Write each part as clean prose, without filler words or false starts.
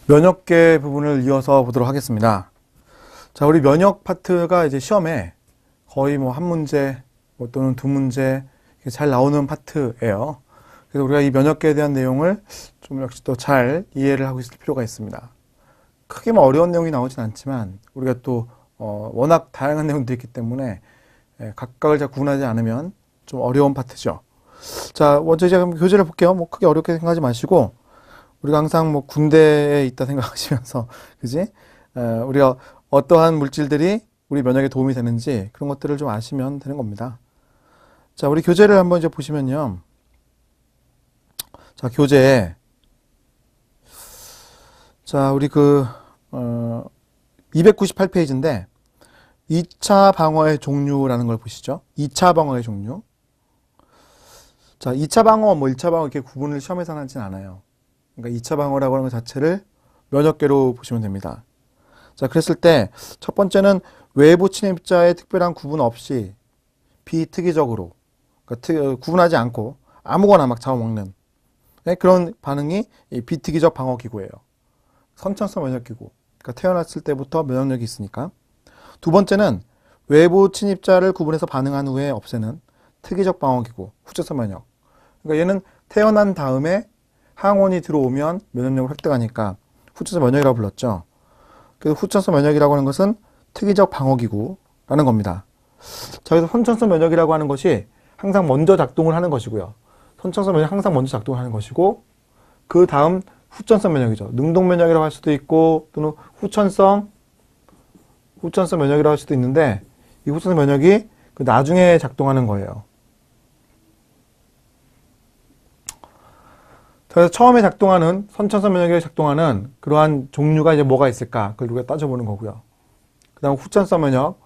면역계 부분을 이어서 보도록 하겠습니다. 자, 우리 면역 파트가 이제 시험에 거의 뭐 한 문제 또는 두 문제 잘 나오는 파트예요. 그래서 우리가 이 면역계에 대한 내용을 좀 역시 또 잘 이해를 하고 있을 필요가 있습니다. 크게 뭐 어려운 내용이 나오진 않지만 우리가 또 워낙 다양한 내용도 있기 때문에 각각을 잘 구분하지 않으면 좀 어려운 파트죠. 자, 먼저 이제 교재를 볼게요. 뭐 크게 어렵게 생각하지 마시고 우리가 항상 뭐 군대에 있다 생각하시면서, 그지? 우리가 어떠한 물질들이 우리 면역에 도움이 되는지 그런 것들을 좀 아시면 되는 겁니다. 자, 우리 교재를 한번 이제 보시면요. 자, 교재에, 자, 우리 298페이지인데, 2차 방어의 종류라는 걸 보시죠. 2차 방어의 종류. 자, 2차 방어, 뭐 1차 방어 이렇게 구분을 시험에서는 하진 않아요. 그러니까 2차 방어라고 하는 것 자체를 면역계로 보시면 됩니다. 자, 그랬을 때 첫 번째는 외부 침입자의 특별한 구분 없이 비특이적으로, 그러니까 구분하지 않고 아무거나 막 잡아먹는 그런 반응이 이 비특이적 방어기구예요. 선천성 면역기구. 그러니까 태어났을 때부터 면역력이 있으니까. 두 번째는 외부 침입자를 구분해서 반응한 후에 없애는 특이적 방어기구, 후천성 면역. 그러니까 얘는 태어난 다음에 항원이 들어오면 면역력을 획득하니까 후천성 면역이라고 불렀죠. 그래서 후천성 면역이라고 하는 것은 특이적 방어기구라는 겁니다. 자, 그래서 선천성 면역이라고 하는 것이 항상 먼저 작동을 하는 것이고요. 선천성 면역 항상 먼저 작동을 하는 것이고, 그 다음 후천성 면역이죠. 능동 면역이라고 할 수도 있고, 또는 후천성 면역이라고 할 수도 있는데, 이 후천성 면역이 그 나중에 작동하는 거예요. 그래서 처음에 작동하는, 선천성 면역에 작동하는 그러한 종류가 이제 뭐가 있을까? 그걸 우리가 따져보는 거고요. 그 다음 후천성 면역,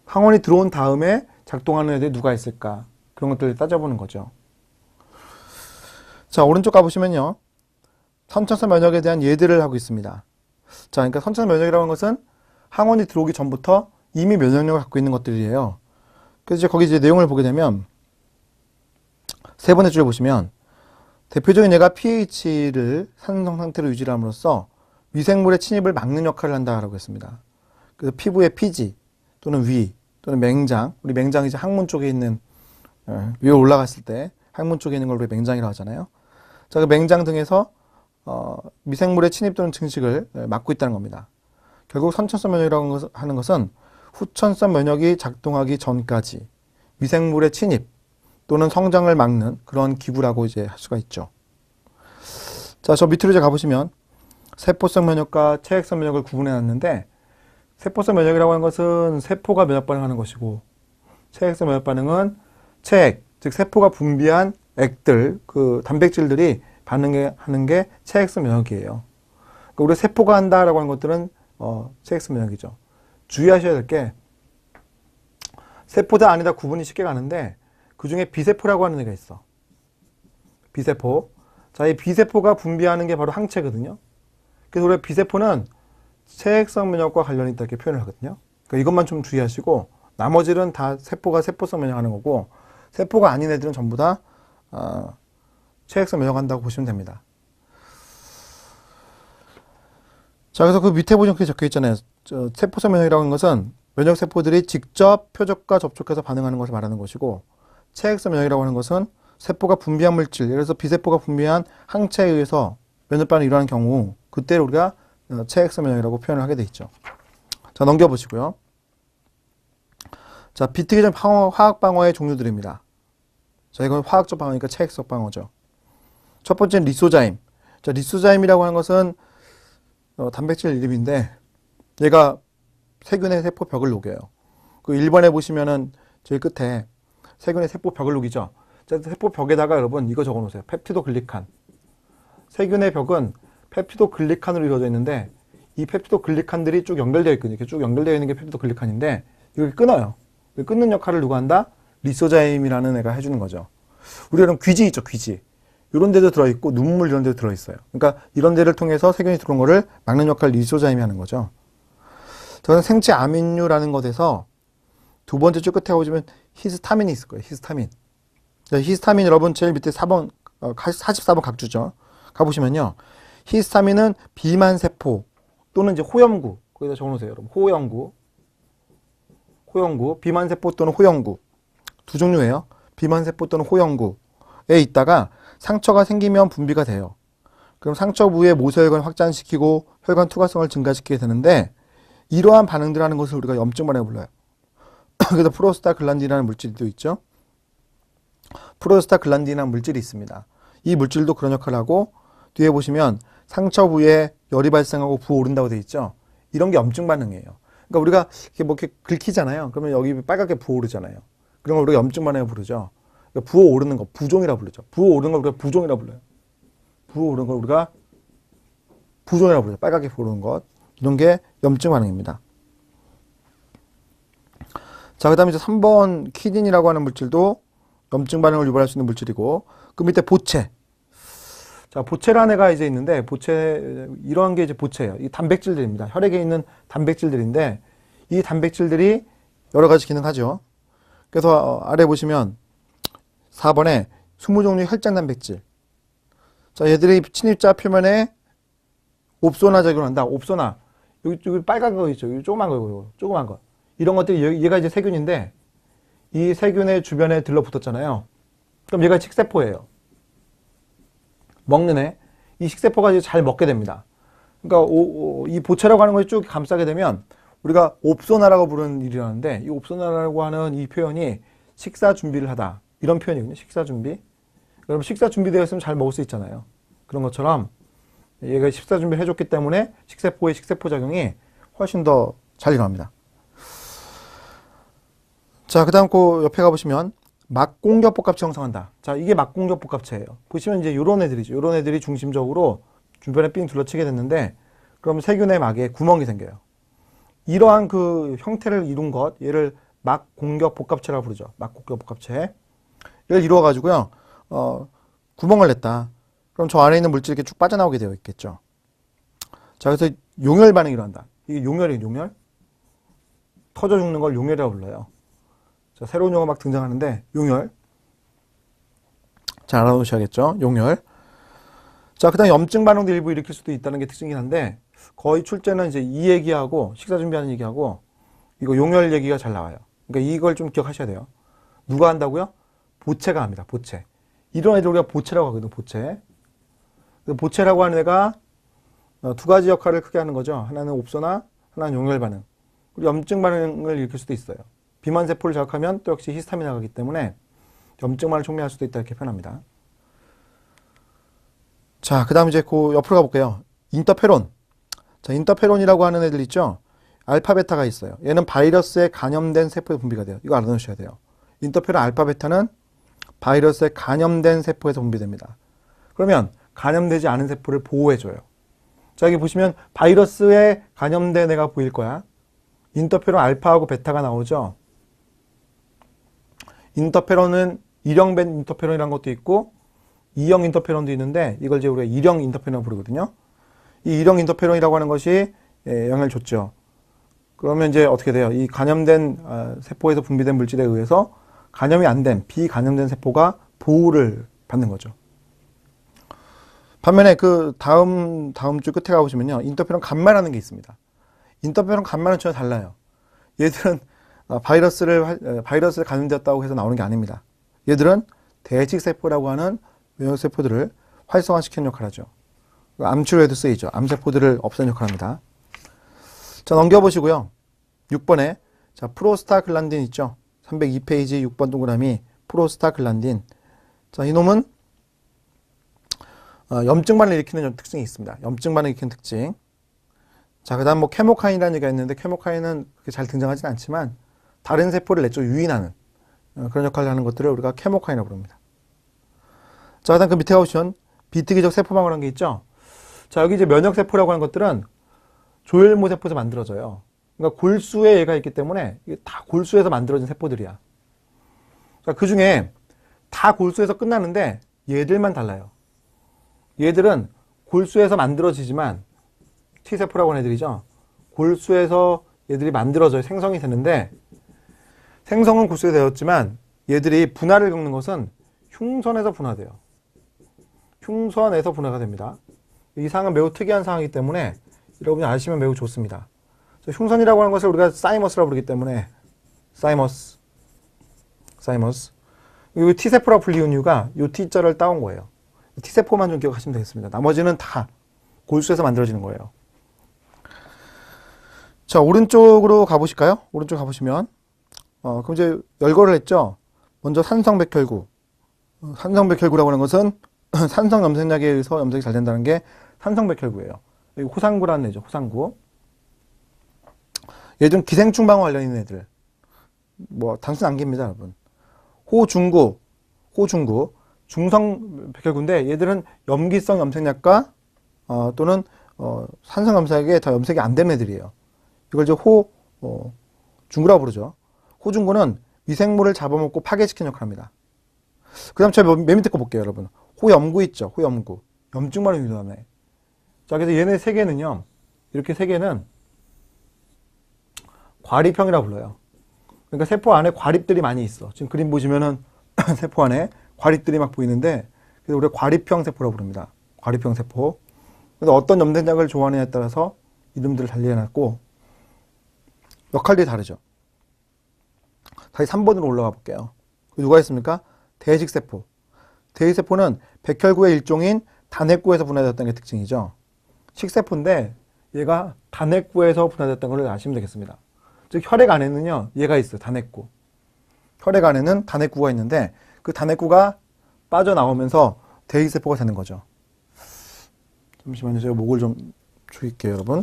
항원이 들어온 다음에 작동하는 애들이 누가 있을까? 그런 것들을 따져보는 거죠. 자, 오른쪽 가보시면요. 선천성 면역에 대한 예들을 하고 있습니다. 자, 그러니까 선천성 면역이라는 것은 항원이 들어오기 전부터 이미 면역력을 갖고 있는 것들이에요. 그래서 이제 거기 이제 내용을 보게 되면, 세 번째 줄에 보시면, 대표적인 예가 pH를 산성 상태로 유지함으로써 미생물의 침입을 막는 역할을 한다라고 했습니다. 그래서 피부의 피지 또는 위 또는 맹장, 우리 맹장이 이제 항문 쪽에 있는, 위에 올라갔을 때 항문 쪽에 있는 걸 우리 맹장이라고 하잖아요. 자, 그 맹장 등에서 미생물의 침입 또는 증식을 막고 있다는 겁니다. 결국 선천성 면역이라고 하는 것은 후천성 면역이 작동하기 전까지 미생물의 침입 또는 성장을 막는 그런 기구라고 이제 할 수가 있죠. 자, 저 밑으로 이제 가보시면 세포성 면역과 체액성 면역을 구분해 놨는데, 세포성 면역이라고 하는 것은 세포가 면역 반응하는 것이고, 체액성 면역 반응은 체액, 즉 세포가 분비한 액들, 그 단백질들이 반응하는 게 체액성 면역이에요. 그러니까 우리 세포가 한다라고 하는 것들은 체액성 면역이죠. 주의하셔야 될 게, 세포다 아니다 구분이 쉽게 가는데 그 중에 비세포라고 하는 애가 있어. 비세포. 자, 이 비세포가 분비하는 게 바로 항체거든요. 그래서 우리가 비세포는 체액성 면역과 관련이 있다 이렇게 표현을 하거든요. 그러니까 이것만 좀 주의하시고, 나머지는 다 세포가 세포성 면역하는 거고, 세포가 아닌 애들은 전부 다 체액성 면역한다고 보시면 됩니다. 자, 그래서 그 밑에 보시면 그렇게 적혀 있잖아요. 세포성 면역이라고 하는 것은 면역 세포들이 직접 표적과 접촉해서 반응하는 것을 말하는 것이고, 체액성 면역이라고 하는 것은 세포가 분비한 물질, 예를 들어서 비세포가 분비한 항체에 의해서 면역 반응이 일어나는 경우, 그때 우리가 체액성 면역이라고 표현을 하게 돼 있죠. 자, 넘겨보시고요. 자, 비특이적 화학 방어의 종류들입니다. 자, 이건 화학적 방어니까 체액성 방어죠. 첫 번째는 리소자임. 자, 리소자임이라고 하는 것은 단백질 이름인데, 얘가 세균의 세포 벽을 녹여요. 그 1번에 보시면은 제일 끝에 세균의 세포 벽을 녹이죠. 자, 세포 벽에다가 여러분 이거 적어 놓으세요. 펩티도글리칸. 세균의 벽은 펩티도글리칸으로 이루어져 있는데, 이 펩티도글리칸들이 쭉 연결되어 있거든요. 이렇게 쭉 연결되어 있는 게 펩티도글리칸인데, 이걸 끊어요. 끊는 역할을 누가 한다? 리소자임이라는 애가 해주는 거죠. 우리가 그럼 귀지 있죠, 귀지. 이런 데도 들어있고, 눈물 이런 데도 들어있어요. 그러니까 이런 데를 통해서 세균이 들어온 거를 막는 역할을 리소자임이 하는 거죠. 저는 생체 아민류라는 것에서 두 번째 줄 끝에 보시면 히스타민이 있을 거예요. 히스타민. 히스타민 여러분 제일 밑에 4번, 44번 각주죠. 가보시면요. 히스타민은 비만 세포 또는 이제 호염구, 거기다 적어놓으세요, 여러분. 호염구, 비만 세포 또는 호염구 두 종류예요. 비만 세포 또는 호염구에 있다가 상처가 생기면 분비가 돼요. 그럼 상처 부위에 모세혈관을 확장시키고 혈관 투과성을 증가시키게 되는데 이러한 반응들 하는 것을 우리가 염증 반응을 불러요. 그래서 프로스타글란딘이라는 물질도 있죠. 프로스타글란딘이라는 물질이 있습니다. 이 물질도 그런 역할을 하고 뒤에 보시면 상처 부위에 열이 발생하고 부어오른다고 되어 있죠. 이런 게 염증 반응이에요. 그러니까 우리가 이렇게 뭐 이렇게 긁히잖아요. 그러면 여기 빨갛게 부어오르잖아요. 그런 걸 우리가 염증 반응을 부르죠. 그러니까 부어오르는 거 부종이라고 부르죠. 부어오르는 걸 우리가 부종이라고 불러요. 부어오르는 걸 우리가 부종이라고 부르죠. 빨갛게 부어오르는 것. 이런 게 염증 반응입니다. 자, 그 다음에 이제 3번 키딘이라고 하는 물질도 염증 반응을 유발할 수 있는 물질이고, 그 밑에 보채. 자, 보채라는 애가 이제 있는데, 보채, 이러한 게 이제 보채예요. 이 단백질들입니다. 혈액에 있는 단백질들인데, 이 단백질들이 여러 가지 기능하죠. 그래서 아래 보시면 4번에 20종류 혈장 단백질. 자, 얘들이 침입자 표면에 옵소나 작용을 한다. 옵소나. 여기 빨간 거 있죠. 여기 조그만 거, 조그만 거. 이런 것들이, 얘가 이제 세균인데, 이 세균의 주변에 들러붙었잖아요. 그럼 얘가 식세포예요. 먹는 애. 이 식세포가 이제 잘 먹게 됩니다. 그러니까 이 보채라고 하는 것이 쭉 감싸게 되면 우리가 옵소나라고 부르는 일이라는데, 이 옵소나라고 하는 이 표현이 식사 준비를 하다. 이런 표현이거든요. 식사 준비. 그럼 식사 준비되어 있으면 잘 먹을 수 있잖아요. 그런 것처럼 얘가 식사 준비를 해줬기 때문에 식세포의 식세포 작용이 훨씬 더 잘 일어납니다. 자, 그 다음 그 옆에 가보시면 막공격 복합체 형성한다. 자, 이게 막공격 복합체예요. 보시면 이제 요런 애들이죠. 요런 애들이 중심적으로 주변에 삥 둘러치게 됐는데, 그럼 세균의 막에 구멍이 생겨요. 이러한 그 형태를 이룬 것, 얘를 막공격 복합체라고 부르죠. 막공격 복합체. 이걸 이루어가지고요, 구멍을 냈다. 그럼 저 안에 있는 물질이 이렇게 쭉 빠져나오게 되어 있겠죠. 자, 그래서 용혈 반응이 일어난다. 이게 용혈이에요, 용혈. 터져 죽는 걸 용혈이라고 불러요. 자, 새로운 용어가 막 등장하는데, 용혈. 잘 알아놓으셔야겠죠, 용혈. 자, 그 다음에 염증 반응도 일부 일으킬 수도 있다는 게 특징이긴 한데, 거의 출제는 이제 이 얘기하고, 식사 준비하는 얘기하고, 이거 용혈 얘기가 잘 나와요. 그러니까 이걸 좀 기억하셔야 돼요. 누가 한다고요? 보채가 합니다, 보채. 이런 애들 우리가 보채라고 하거든요, 보채. 보채라고 하는 애가 두 가지 역할을 크게 하는 거죠. 하나는 옵소나, 하나는 용혈 반응. 그리고 염증 반응을 일으킬 수도 있어요. 비만 세포를 자극하면 또 역시 히스타민이 나가기 때문에 염증 반응을 촉매할 수도 있다, 이렇게 표현합니다. 자, 그 다음 이제 그 옆으로 가볼게요. 인터페론. 자, 인터페론이라고 하는 애들 있죠? 알파, 베타가 있어요. 얘는 바이러스에 감염된 세포에 분비가 돼요. 이거 알아두셔야 돼요. 인터페론 알파, 베타는 바이러스에 감염된 세포에서 분비됩니다. 그러면 감염되지 않은 세포를 보호해줘요. 자, 여기 보시면 바이러스에 감염된 애가 보일 거야. 인터페론 알파하고 베타가 나오죠. 인터페론은 1형 인터페론이라는 것도 있고 2형 인터페론도 있는데 이걸 이제 우리가 1형 인터페론이라고 부르거든요. 이 1형 인터페론이라고 하는 것이 영향을 줬죠. 그러면 이제 어떻게 돼요? 이 감염된 세포에서 분비된 물질에 의해서 감염이 안 된, 비감염된 세포가 보호를 받는 거죠. 반면에 그 다음 주 끝에 가보시면요. 인터페론 감마라는 게 있습니다. 인터페론 감마는 전혀 달라요. 얘들은 바이러스를 감염되었다고 해서 나오는 게 아닙니다. 얘들은 대직세포라고 하는 면역세포들을 활성화시키는 역할을 하죠. 암치료에도 쓰이죠. 암세포들을 없애는 역할을 합니다. 자, 넘겨보시고요. 6번에 자, 프로스타글란딘 있죠. 302페이지 6번 동그라미 프로스타글란딘. 자, 이놈은 염증 반응을 일으키는 특징이 있습니다. 염증 반응을 일으키는 특징. 자, 그 다음 뭐 케모카인이라는 얘기가 있는데 케모카인은 그렇게 잘 등장하진 않지만 다른 세포를 내적 유인하는 그런 역할을 하는 것들을 우리가 케모카인이라고 부릅니다. 자, 그 다음 그 밑에 가보시면 비특이적 세포방어라는 게 있죠. 자, 여기 이제 면역세포라고 하는 것들은 조혈모 세포에서 만들어져요. 그러니까 골수에 얘가 있기 때문에 이게 다 골수에서 만들어진 세포들이야. 자, 그 중에 다 골수에서 끝나는데 얘들만 달라요. 얘들은 골수에서 만들어지지만 T세포라고 하는 애들이죠. 골수에서 얘들이 만들어져요. 생성이 되는데 생성은 골수에 되었지만 얘들이 분화를 겪는 것은 흉선에서 분화돼요. 흉선에서 분화가 됩니다. 이 상황은 매우 특이한 상황이기 때문에 여러분이 아시면 매우 좋습니다. 흉선이라고 하는 것을 우리가 사이머스라고 부르기 때문에 사이머스. 이 T세포라고 불리는 이유가 이 T자를 따온 거예요. T세포만 좀 기억하시면 되겠습니다. 나머지는 다 골수에서 만들어지는 거예요. 자, 오른쪽으로 가보실까요? 오른쪽 가보시면 그럼 이제 열거를 했죠. 먼저 산성백혈구. 산성백혈구라고 하는 것은 산성 염색약에 의해서 염색이 잘 된다는 게 산성백혈구예요. 여기 호상구라는 애죠. 호상구. 얘들은 기생충방어 관련 있는 애들. 뭐 단순 암기입니다, 여러분. 호중구, 중성백혈구인데 얘들은 염기성 염색약과 또는 산성 염색약에 더 염색이 안 되는 애들이에요. 이걸 이제 중구라고 부르죠. 호중구는 미생물을 잡아먹고 파괴시키는 역할을 합니다. 그 다음 제가 맨 밑에 거 볼게요, 여러분. 호염구 있죠, 호염구. 염증만을 유도하네. 자, 그래서 얘네 세 개는요, 이렇게 세 개는 과립형이라고 불러요. 그러니까 세포 안에 과립들이 많이 있어. 지금 그림 보시면은 세포 안에 과립들이 막 보이는데, 그래서 우리가 과립형 세포라고 부릅니다. 과립형 세포. 그래서 어떤 염색약을 좋아하느냐에 따라서 이름들을 달리 해놨고, 역할들이 다르죠. 다시 3번으로 올라가 볼게요. 누가 있습니까? 대식세포. 대식세포는 백혈구의 일종인 단핵구에서 분해됐다는 게 특징이죠. 식세포인데 얘가 단핵구에서 분해됐다는 걸 아시면 되겠습니다. 즉 혈액 안에는요, 얘가 있어요. 단핵구. 혈액 안에는 단핵구가 있는데 그 단핵구가 빠져나오면서 대식세포가 되는 거죠. 잠시만요. 제가 목을 좀 조일게요, 여러분.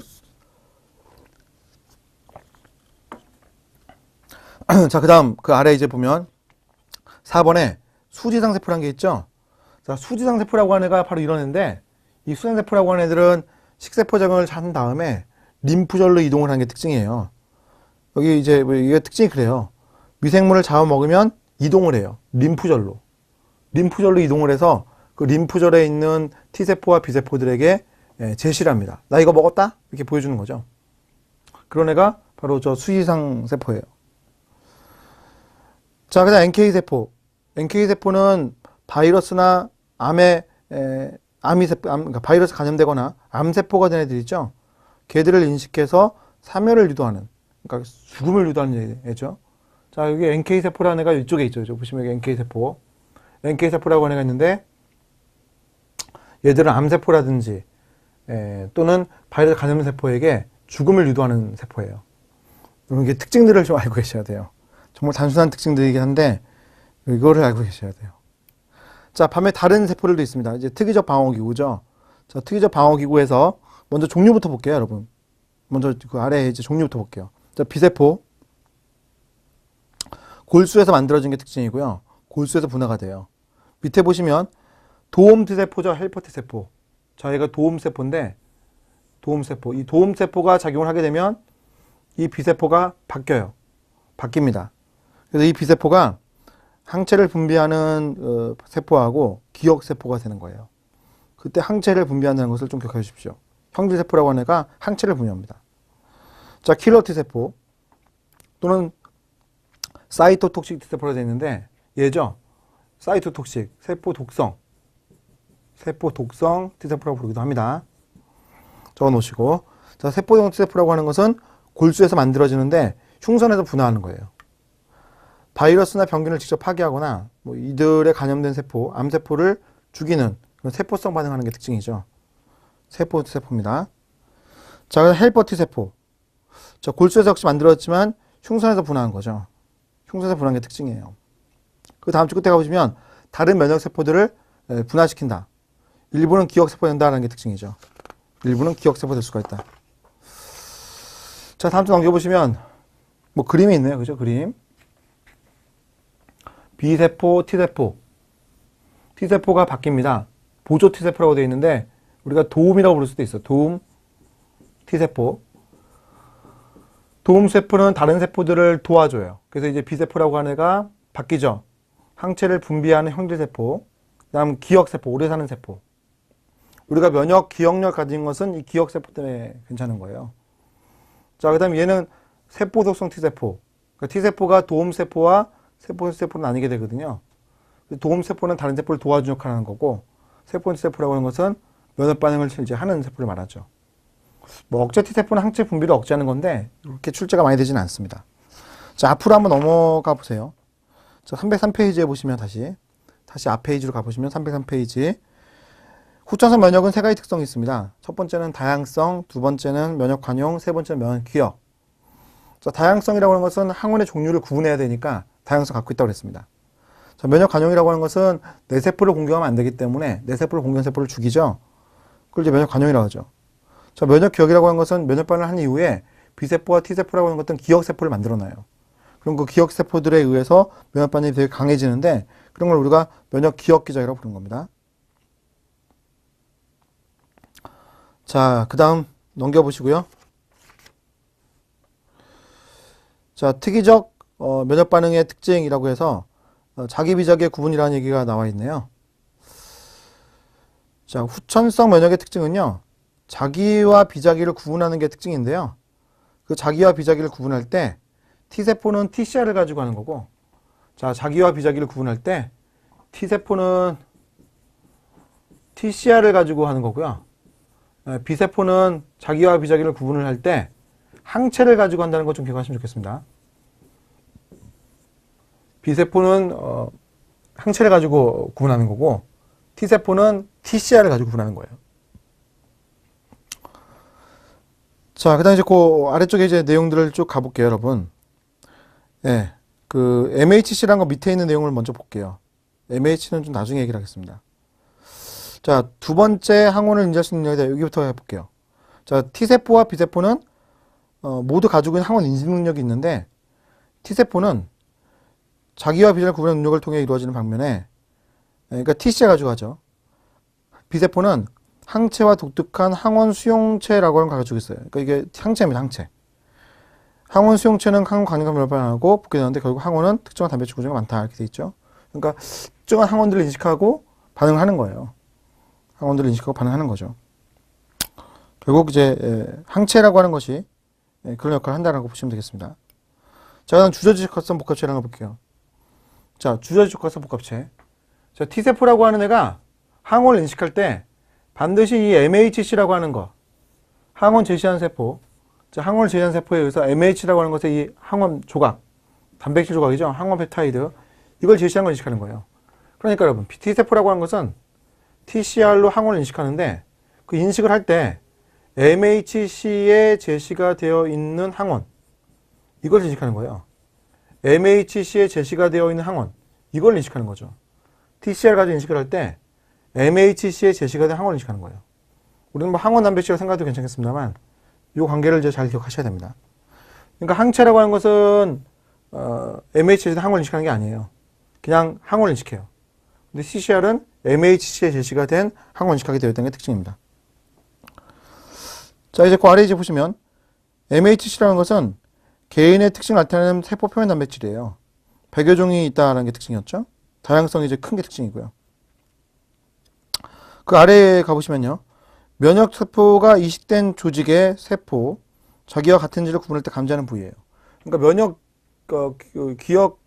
자, 그 다음, 그 아래 이제 보면 4번에 수지상세포라는 게 있죠? 자, 수지상세포라고 하는 애가 바로 이런 애인데, 이 수지상세포라고 하는 애들은 식세포 작용을 한 다음에 림프절로 이동을 하는 게 특징이에요. 여기 이제, 이게 특징이 그래요. 미생물을 잡아먹으면 이동을 해요. 림프절로. 림프절로 이동을 해서 그 림프절에 있는 T세포와 B세포들에게 제시를 합니다. 나 이거 먹었다? 이렇게 보여주는 거죠. 그런 애가 바로 저 수지상세포예요. 자, 그 다음 NK세포. NK세포는 바이러스나 그러니까 바이러스 감염되거나 암세포가 된 애들 있죠? 걔들을 인식해서 사멸을 유도하는, 그러니까 죽음을 유도하는 애죠. 자, 여기 NK세포라는 애가 이쪽에 있죠. 보시면 여기 NK세포. NK세포라고 하는 애가 있는데, 얘들은 암세포라든지, 또는 바이러스 감염세포에게 죽음을 유도하는 세포예요. 이게 특징들을 좀 알고 계셔야 돼요. 정말 단순한 특징들이긴 한데 이거를 알고 계셔야 돼요. 자, 밤에 다른 세포들도 있습니다. 이제 특이적 방어기구죠. 자, 특이적 방어기구에서 먼저 종류부터 볼게요, 여러분. 먼저 그 아래에 이제 종류부터 볼게요. 자, B세포. 골수에서 만들어진 게 특징이고요. 골수에서 분화가 돼요. 밑에 보시면 도움 T세포죠, 헬퍼 T세포. 자, 얘가 도움세포인데, 도움세포. 이 도움세포가 작용을 하게 되면 이 B세포가 바뀝니다. 그래서 이 B세포가 항체를 분비하는 세포하고 기억세포가 되는 거예요. 그때 항체를 분비한다는 것을 좀 기억해 주십시오. 형질세포라고 하는 애가 항체를 분비합니다. 자, 킬러 T세포 또는 사이토톡식 T세포가 되어 있는데 얘죠. 사이토톡식, 세포 독성 T세포라고 부르기도 합니다. 적어 놓으시고, 자, 세포용 T세포라고 하는 것은 골수에서 만들어지는데 흉선에서 분화하는 거예요. 바이러스나 병균을 직접 파괴하거나 뭐 이들에 감염된 세포, 암세포를 죽이는 그런 세포성 반응하는 게 특징이죠. 세포 T세포입니다. 자, 헬퍼 T세포. 자, 골수에서 역시 만들어졌지만 흉선에서 분화한 거죠. 흉선에서 분화한 게 특징이에요. 그 다음 주 끝에 가보시면 다른 면역세포들을 분화시킨다. 일부는 기억세포 된다는 게 특징이죠. 일부는 기억세포 될 수가 있다. 자, 다음 주 넘겨보시면 뭐 그림이 있네요. 그죠? 그림. B세포, T세포. T세포가 바뀝니다. 보조 T세포라고 되어 있는데 우리가 도움이라고 부를 수도 있어. 도움 T세포. 도움세포는 다른 세포들을 도와줘요. 그래서 이제 B세포라고 하는 애가 바뀌죠. 항체를 분비하는 형질세포. 그 다음 기억세포, 오래 사는 세포. 우리가 면역, 기억력 가진 것은 이 기억세포 때문에 괜찮은 거예요. 자, 그 다음 얘는 세포 속성 T세포. 그러니까 T세포가 도움세포와 세포는 나뉘게 되거든요. 도움세포는 다른 세포를 도와주는 역할을 하는 거고, 세포 T세포라고 하는 것은 면역 반응을 이제 하는 세포를 말하죠. 뭐 억제 T세포는 항체 분비를 억제하는 건데 이렇게 출제가 많이 되지는 않습니다. 자, 앞으로 한번 넘어가 보세요. 자, 303페이지에 보시면 다시 앞 페이지로 가보시면 303페이지. 후천성 면역은 세 가지 특성이 있습니다. 첫 번째는 다양성, 두 번째는 면역 관용, 세 번째는 면역 기억. 자, 다양성이라고 하는 것은 항원의 종류를 구분해야 되니까 다양성 갖고 있다고 그랬습니다. 자, 면역 관용이라고 하는 것은 내 세포를 공격하면 안 되기 때문에 내 세포를 공격한 세포를 죽이죠. 그걸 이제 면역 관용이라고 하죠. 자, 면역 기억이라고 하는 것은 면역 반응을 한 이후에 B세포와 T세포라고 하는 것들은 기억세포를 만들어놔요. 그럼 그 기억세포들에 의해서 면역 반응이 되게 강해지는데 그런 걸 우리가 면역 기억 기전이라고 부르는 겁니다. 자, 그 다음 넘겨보시고요. 자, 특이적 면역 반응의 특징이라고 해서 자기 비자기의 구분이라는 얘기가 나와 있네요. 자, 후천성 면역의 특징은요, 자기와 비자기를 구분하는 게 특징인데요. 그 자기와 비자기를 구분할 때 T세포는 TCR을 가지고 하는 거고, 자, 자기와 비자기를 구분할 때 T세포는 TCR을 가지고 하는 거고요. B세포는 자기와 비자기를 구분을 할 때 항체를 가지고 한다는 것 좀 기억하시면 좋겠습니다. B세포는 항체를 가지고 구분하는 거고 T세포는 TCR을 가지고 구분하는 거예요. 자, 그 다음에 이제 그 아래쪽에 이제 내용들을 쭉 가볼게요, 여러분. 예, 그 MHC라는 거 밑에 있는 내용을 먼저 볼게요. MH는 좀 나중에 얘기를 하겠습니다. 자, 두 번째 항원을 인지할 수 있는 능력이다. 여기부터 해볼게요. 자, T세포와 B세포는 모두 가지고 있는 항원 인지 능력이 있는데 T세포는 자기와 비자를 구분하는 능력을 통해 이루어지는 반면에, 그러니까 TC를 가지고 하죠. B세포는 항체와 독특한 항원 수용체라고 하는 걸 가지고 있어요. 그러니까 이게 항체입니다, 항체. 항원 수용체는 항원 관계가 발생하고 붙게 되는데 결국 항원은 특정한 단백질 구조가 많다 이렇게 돼 있죠. 그러니까 특정한 항원들을 인식하고 반응을 하는 거예요. 항원들을 인식하고 반응하는 거죠. 결국 이제 항체라고 하는 것이 그런 역할을 한다라고 보시면 되겠습니다. 자, 그다음 주저지적합성 복합체라는 걸 볼게요. 자, 주저지적합성 복합체. 자, T세포라고 하는 애가 항원을 인식할 때 반드시 이 MHC라고 하는 거, 항원 제시하는 세포, 자, 항원을 제시하는 세포에 의해서 MH라고 하는 것의 이 항원 조각, 단백질 조각이죠. 항원 펩타이드. 이걸 제시하는 걸 인식하는 거예요. 그러니까 여러분, T세포라고 하는 것은 TCR로 항원을 인식하는데 그 인식을 할 때 MHC에 제시가 되어 있는 항원, 이걸 인식하는 거예요. MHC에 제시가 되어 있는 항원, 이걸 인식하는 거죠. TCR 가지고 인식을 할 때 MHC에 제시가 된 항원을 인식하는 거예요. 우리는 뭐 항원 단백질이라고 생각해도 괜찮겠습니다만 이 관계를 이제 잘 기억하셔야 됩니다. 그러니까 항체라고 하는 것은 MHC에 항원을 인식하는 게 아니에요. 그냥 항원을 인식해요. 근데 TCR은 MHC에 제시가 된 항원 인식하게 되어 있다는 게 특징입니다. 자, 이제 그 아래 이제 보시면 MHC라는 것은 개인의 특징을 나타내는 세포 표면 단백질이에요. 100여 종이 있다는 게 특징이었죠. 다양성이 이제 큰 게 특징이고요. 그 아래에 가보시면요. 면역 세포가 이식된 조직의 세포, 자기와 같은 질을 구분할 때 감지하는 부위예요. 그러니까 면역 기억,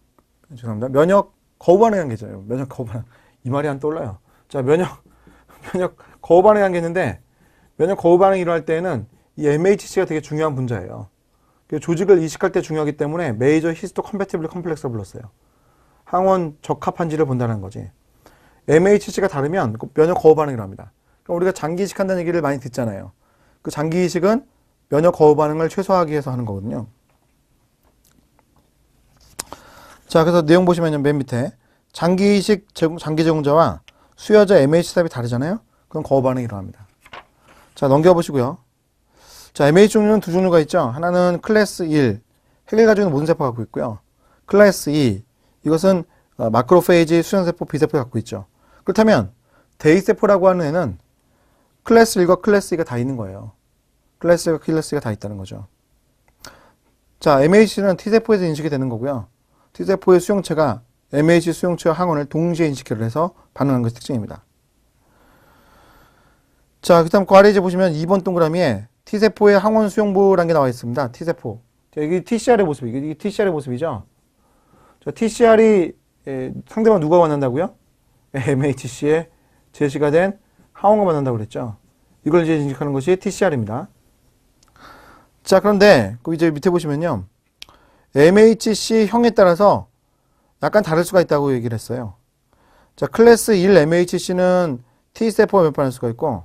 죄송합니다. 면역 거부 반응이라는 게 있잖아요. 면역 거부 반응. 이 말이 안 떠올라요. 자, 면역 거부 반응이라는 게 있는데 면역 거부 반응이 일어날 때에는 이 MHC가 되게 중요한 분자예요. 조직을 이식할 때 중요하기 때문에 메이저 히스토 컴패티블 컴플렉스를 불렀어요. 항원 적합한지를 본다는 거지. MHC가 다르면 면역 거부 반응이 일어납니다. 그러니까 우리가 장기 이식한다는 얘기를 많이 듣잖아요. 그 장기 이식은 면역 거부 반응을 최소화하기 위해서 하는 거거든요. 자, 그래서 내용 보시면 맨 밑에 장기 이식 장기 제공자와 수여자 MHC 삽이 다르잖아요. 그럼 거부 반응이 일어납니다. 자, 넘겨보시고요. 자, MH 종류는 두 종류가 있죠. 하나는 클래스 1, 핵을 가지고 있는 모든 세포가 갖고 있고요. 클래스 2, 이것은 마크로페이지, 수용세포, B세포가 갖고 있죠. 그렇다면 대의세포라고 하는 애는 클래스 1과 클래스 2가 다 있는 거예요. 클래스 1과 클래스 2가 다 있다는 거죠. 자, MHC는 T세포에서 인식이 되는 거고요. T세포의 수용체가 MHC 수용체와 항원을 동시에 인식을 해서 반응하는 것이 특징입니다. 자, 그 다음 그 아래 이제 보시면 2번 동그라미에 T세포의 항원 수용부라는 게 나와 있습니다. T세포. 자, 여기 TCR의 모습, 이게 TCR의 모습이죠. 자, TCR이 상대방 누가 원한다고요? MHC에 제시가 된 항원과 만난다고 그랬죠. 이걸 이제 인식하는 것이 TCR입니다. 자, 그런데 그 이제 밑에 보시면요. MHC형에 따라서 약간 다를 수가 있다고 얘기를 했어요. 자, 클래스 1 MHC는 T세포가 면역반할 수가 있고,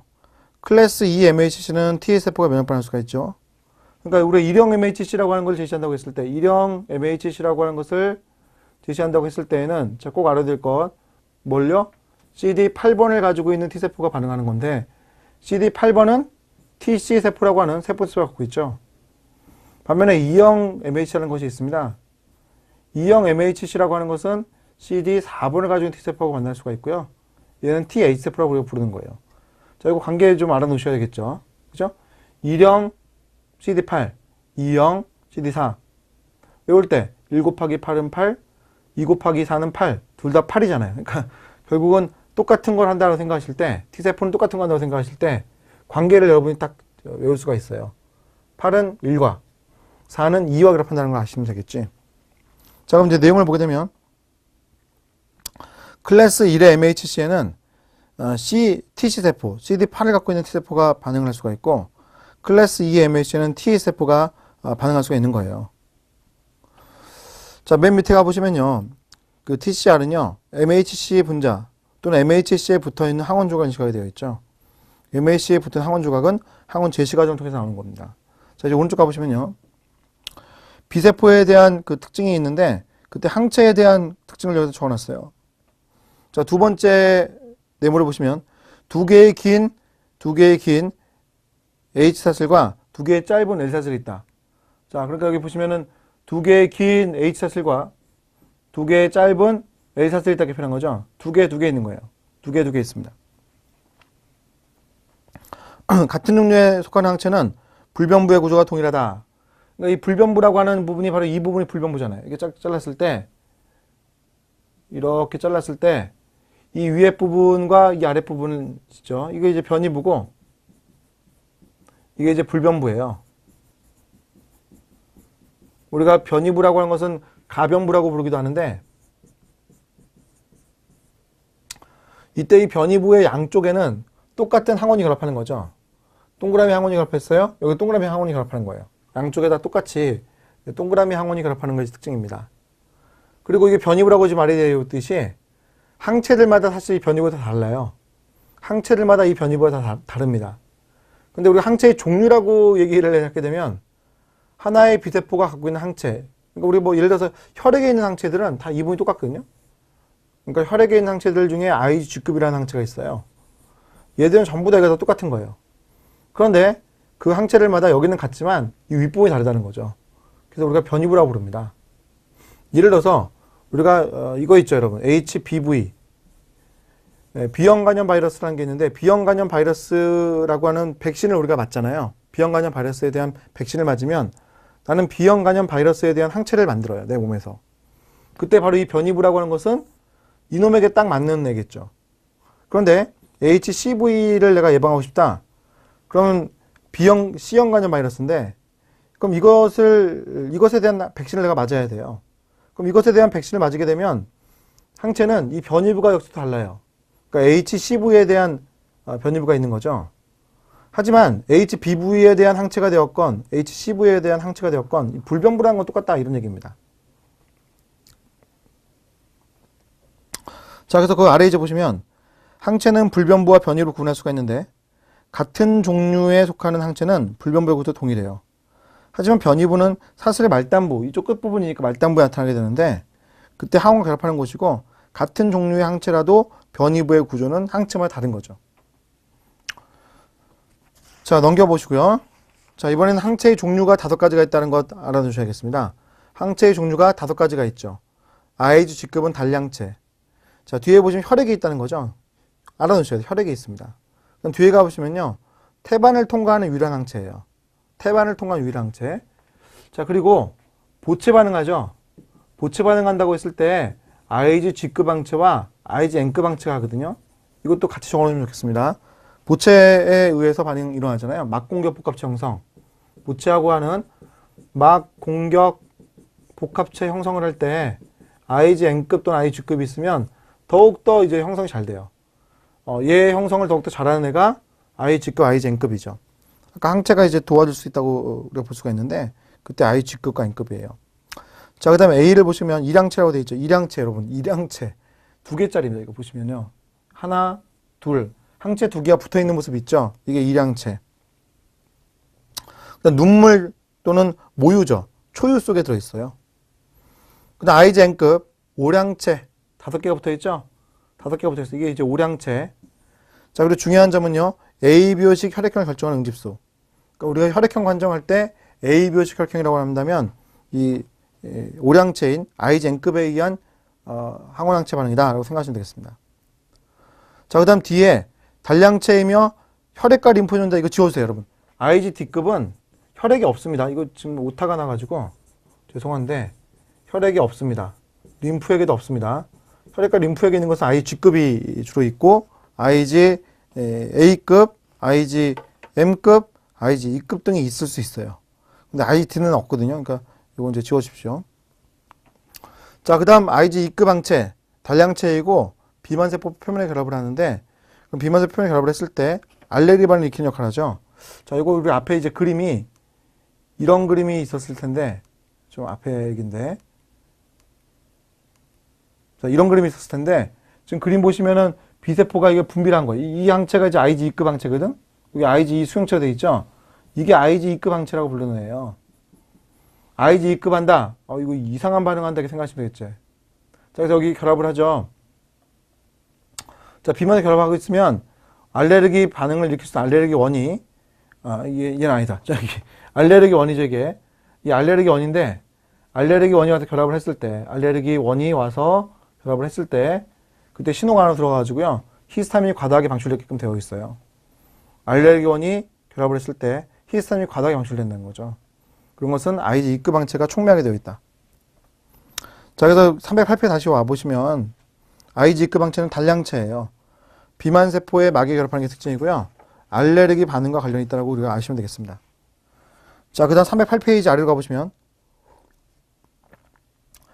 클래스 2 MHC는 T세포가 면역반할 수가 있죠. 그러니까 우리가 1형 MHC라고 하는 걸 제시한다고 했을 때, 1형 MHC라고 하는 것을 제시한다고 했을 때에는 자, 꼭 알아야 될 것, 뭘요? CD8번을 가지고 있는 T세포가 반응하는 건데, CD8번은 TC세포라고 하는 세포수를 갖고 있죠. 반면에 2형 MHC라는 것이 있습니다. 2형 MHC라고 하는 것은 CD4번을 가지고 있는 T세포하고 만날 수가 있고요. 얘는 TH세포라고 우리가 부르는 거예요. 자, 이거 관계 좀 알아놓으셔야 되겠죠. 그죠? 1형 CD8, 2형 CD4. 외울 때 1 곱하기 8은 8, 2 곱하기 4는 8. 둘 다 8이잖아요. 그러니까 결국은 똑같은 걸 한다고 생각하실 때, T세포는 똑같은 걸 한다고 생각하실 때 관계를 여러분이 딱 외울 수가 있어요. 8은 1과 4는 2와 결합한다는 걸 아시면 되겠지. 자, 그럼 이제 내용을 보게 되면 클래스 1의 MHC에는 TC세포, CD8을 갖고 있는 T세포가 반응을 할 수가 있고, 클래스 2의 MHC에는 T세포가 반응할 수가 있는 거예요. 자, 맨 밑에 가보시면요. 그 TCR은요, MHC 분자 또는 MHC에 붙어 있는 항원 조각이 인식하게 되어 있죠. MHC에 붙은 항원 조각은 항원 제시 과정을 통해서 나오는 겁니다. 자, 이제 오른쪽 가보시면요. B세포에 대한 그 특징이 있는데, 그때 항체에 대한 특징을 여기서 적어놨어요. 자, 두 번째 네모를 보시면 두 개의 긴 H사슬과 두 개의 짧은 L사슬이 있다. 자, 그러니까 여기 보시면은 두 개의 긴 H사슬과 두 개의 짧은 L사슬이 있다 이렇게 표현한 거죠. 두 개 있는 거예요. 두 개 있습니다. 같은 종류에 속하는 항체는 불변부의 구조가 동일하다. 그러니까 이 불변부라고 하는 부분이 바로 이 부분이 불변부잖아요. 이게 잘랐을 때, 이렇게 잘랐을 때, 이 위에 부분과 이 아랫 부분은 있죠. 이게 이제 변이부고, 이게 이제 불변부예요. 우리가 변이부라고 하는 것은 가변부라고 부르기도 하는데, 이때 이 변이부의 양쪽에는 똑같은 항원이 결합하는 거죠. 동그라미 항원이 결합했어요. 여기 동그라미 항원이 결합하는 거예요. 양쪽에다 똑같이 동그라미 항원이 결합하는 것이 특징입니다. 그리고 이게 변이부라고 지금 말이 되어 있듯이 항체들마다 사실 이 변이부가 다 달라요. 항체들마다 이 변이부가 다 다릅니다. 근데 우리가 항체의 종류라고 얘기를 하게 되면 하나의 B세포가 갖고 있는 항체, 그러니까 우리 뭐 예를 들어서 혈액에 있는 항체들은 다 이분이 똑같거든요. 그러니까 혈액에 있는 항체들 중에 IgG급이라는 항체가 있어요. 얘들은 전부 다 똑같은 거예요. 그런데 그 항체들마다 여기는 같지만 이 윗부분이 다르다는 거죠. 그래서 우리가 변이부라고 부릅니다. 예를 들어서 우리가 이거 있죠, 여러분. HBV. B형 간염 바이러스라는 게 있는데, B형 간염 바이러스라고 하는 백신을 우리가 맞잖아요. B형 간염 바이러스에 대한 백신을 맞으면 나는 B형 간염 바이러스에 대한 항체를 만들어요, 내 몸에서. 그때 바로 이 변이부라고 하는 것은 이놈에게 딱 맞는 애겠죠. 그런데 HCV를 내가 예방하고 싶다. 그러면 B형, C형 간염 바이러스인데, 그럼 이것에 대한 백신을 내가 맞아야 돼요. 그럼 이것에 대한 백신을 맞게 되면 항체는 이 변이부가 역시 달라요. 그러니까 HCV에 대한 변이부가 있는 거죠. 하지만 HBV에 대한 항체가 되었건 HCV에 대한 항체가 되었건 불변부라는 건 똑같다 이런 얘기입니다. 자, 그래서 그 아래 이제 보시면 항체는 불변부와 변이로 구분할 수가 있는데, 같은 종류에 속하는 항체는 불변부의 구조 동일해요. 하지만 변이부는 사슬의 말단부, 이쪽 끝부분이니까 말단부에 나타나게 되는데, 그때 항원과 결합하는 것이고, 같은 종류의 항체라도 변이부의 구조는 항체마다 다른 거죠. 자, 넘겨보시고요. 자, 이번에는 항체의 종류가 5가지가 있다는 것 알아두셔야겠습니다. 항체의 종류가 5가지가 있죠. IgG급은 단량체. 자, 뒤에 보시면 혈액이 있다는 거죠. 알아두셔야 돼요. 혈액이 있습니다. 그럼 뒤에 가보시면요. 태반을 통과하는 유일한 항체예요. 태반을 통과하는 유일한 항체. 자, 그리고 보체 반응하죠. 보체 반응한다고 했을 때 IgG급 항체와 IgN급 항체가 하거든요. 이것도 같이 적어놓으면 좋겠습니다. 보체에 의해서 반응이 일어나잖아요. 막공격 복합체 형성. 보체하고 하는 막공격 복합체 형성을 할 때 IgN급 또는 IgG급이 있으면 더욱더 이제 형성이 잘 돼요. 얘 형성을 더욱더 잘하는 애가 IG급, IGN급이죠. 아까 항체가 이제 도와줄 수 있다고 우리가 볼 수가 있는데 그때 IG급과 N급이에요. 자, 그 다음에 A를 보시면 일항체라고 되어 있죠. 일항체 여러분, 일항체 두 개짜리입니다. 이거 보시면요. 하나, 둘, 항체 두 개가 붙어 있는 모습 있죠. 이게 일항체. 그다음 눈물 또는 모유죠. 초유 속에 들어있어요. 그다음 IGN급 오량체 다섯 개가 붙어 있죠. 다섯 개가 붙어 있어요. 이게 이제 오량체. 자, 그리고 중요한 점은요. ABO식 혈액형을 결정하는 응집수. 그러니까 우리가 혈액형 관정할 때 ABO식 혈액형이라고 한다면 이 오량체인 IGN급에 의한 항원항체 반응이다라고 생각하시면 되겠습니다. 자, 그 다음 뒤에 단량체이며 혈액과 림프전자 이거 지워주세요, 여러분. IgD급은 혈액이 없습니다. 이거 지금 오타가 나가지고 죄송한데 혈액이 없습니다. 림프에게도 없습니다. 혈액과 림프에게 있는 것은 IgG급이 주로 있고 IG A급, IgM급, IgE급 등이 있을 수 있어요. 근데 IgD는 없거든요. 그러니까 이건 이제 지워주십시오. 자, 그 다음 IgE급 항체, 단량체이고 비만세포 표면에 결합을 하는데 그럼 비만세포 표면에 결합을 했을 때 알레르기 반응을 일으키는 역할을 하죠. 자, 이거 우리 앞에 이제 그림이 이런 그림이 있었을 텐데 좀 앞에 얘기인데 자, 이런 그림이 있었을 텐데 지금 그림 보시면은 B세포가 이게 분비한 거예요. 이 항체가 이제 IgE급 항체거든. 여기 IgE 수용체가 되어 있죠. 이게 IgE급 항체라고 부르는 애예요. IgE급 한다. 이거 이상한 반응한다 이렇게 생각하시면 되겠지. 자, 그래서 여기 결합을 하죠. 자, 비만에 결합하고 있으면 알레르기 반응을 일으킬 수 있는 알레르기 원이 얘는 아니다. 자, 여기 알레르기 원이죠, 이게. 이 알레르기 원인데 알레르기 원이 와서 결합을 했을 때 알레르기 원이 와서 결합을 했을 때 그때 신호가 하나 들어가가지고요. 히스타민이 과다하게 방출되게끔 되어 있어요. 알레르기 원이 결합을 했을 때 히스타민이 과다하게 방출된다는 거죠. 그런 것은 IgE급 항체가 촉매하게 되어 있다. 자, 그래서 308페이지 다시 와보시면 IgE급 항체는 단량체예요. 비만세포의 막에 결합하는 게 특징이고요. 알레르기 반응과 관련이 있다고 우리가 아시면 되겠습니다. 자, 그 다음 308페이지 아래로 가보시면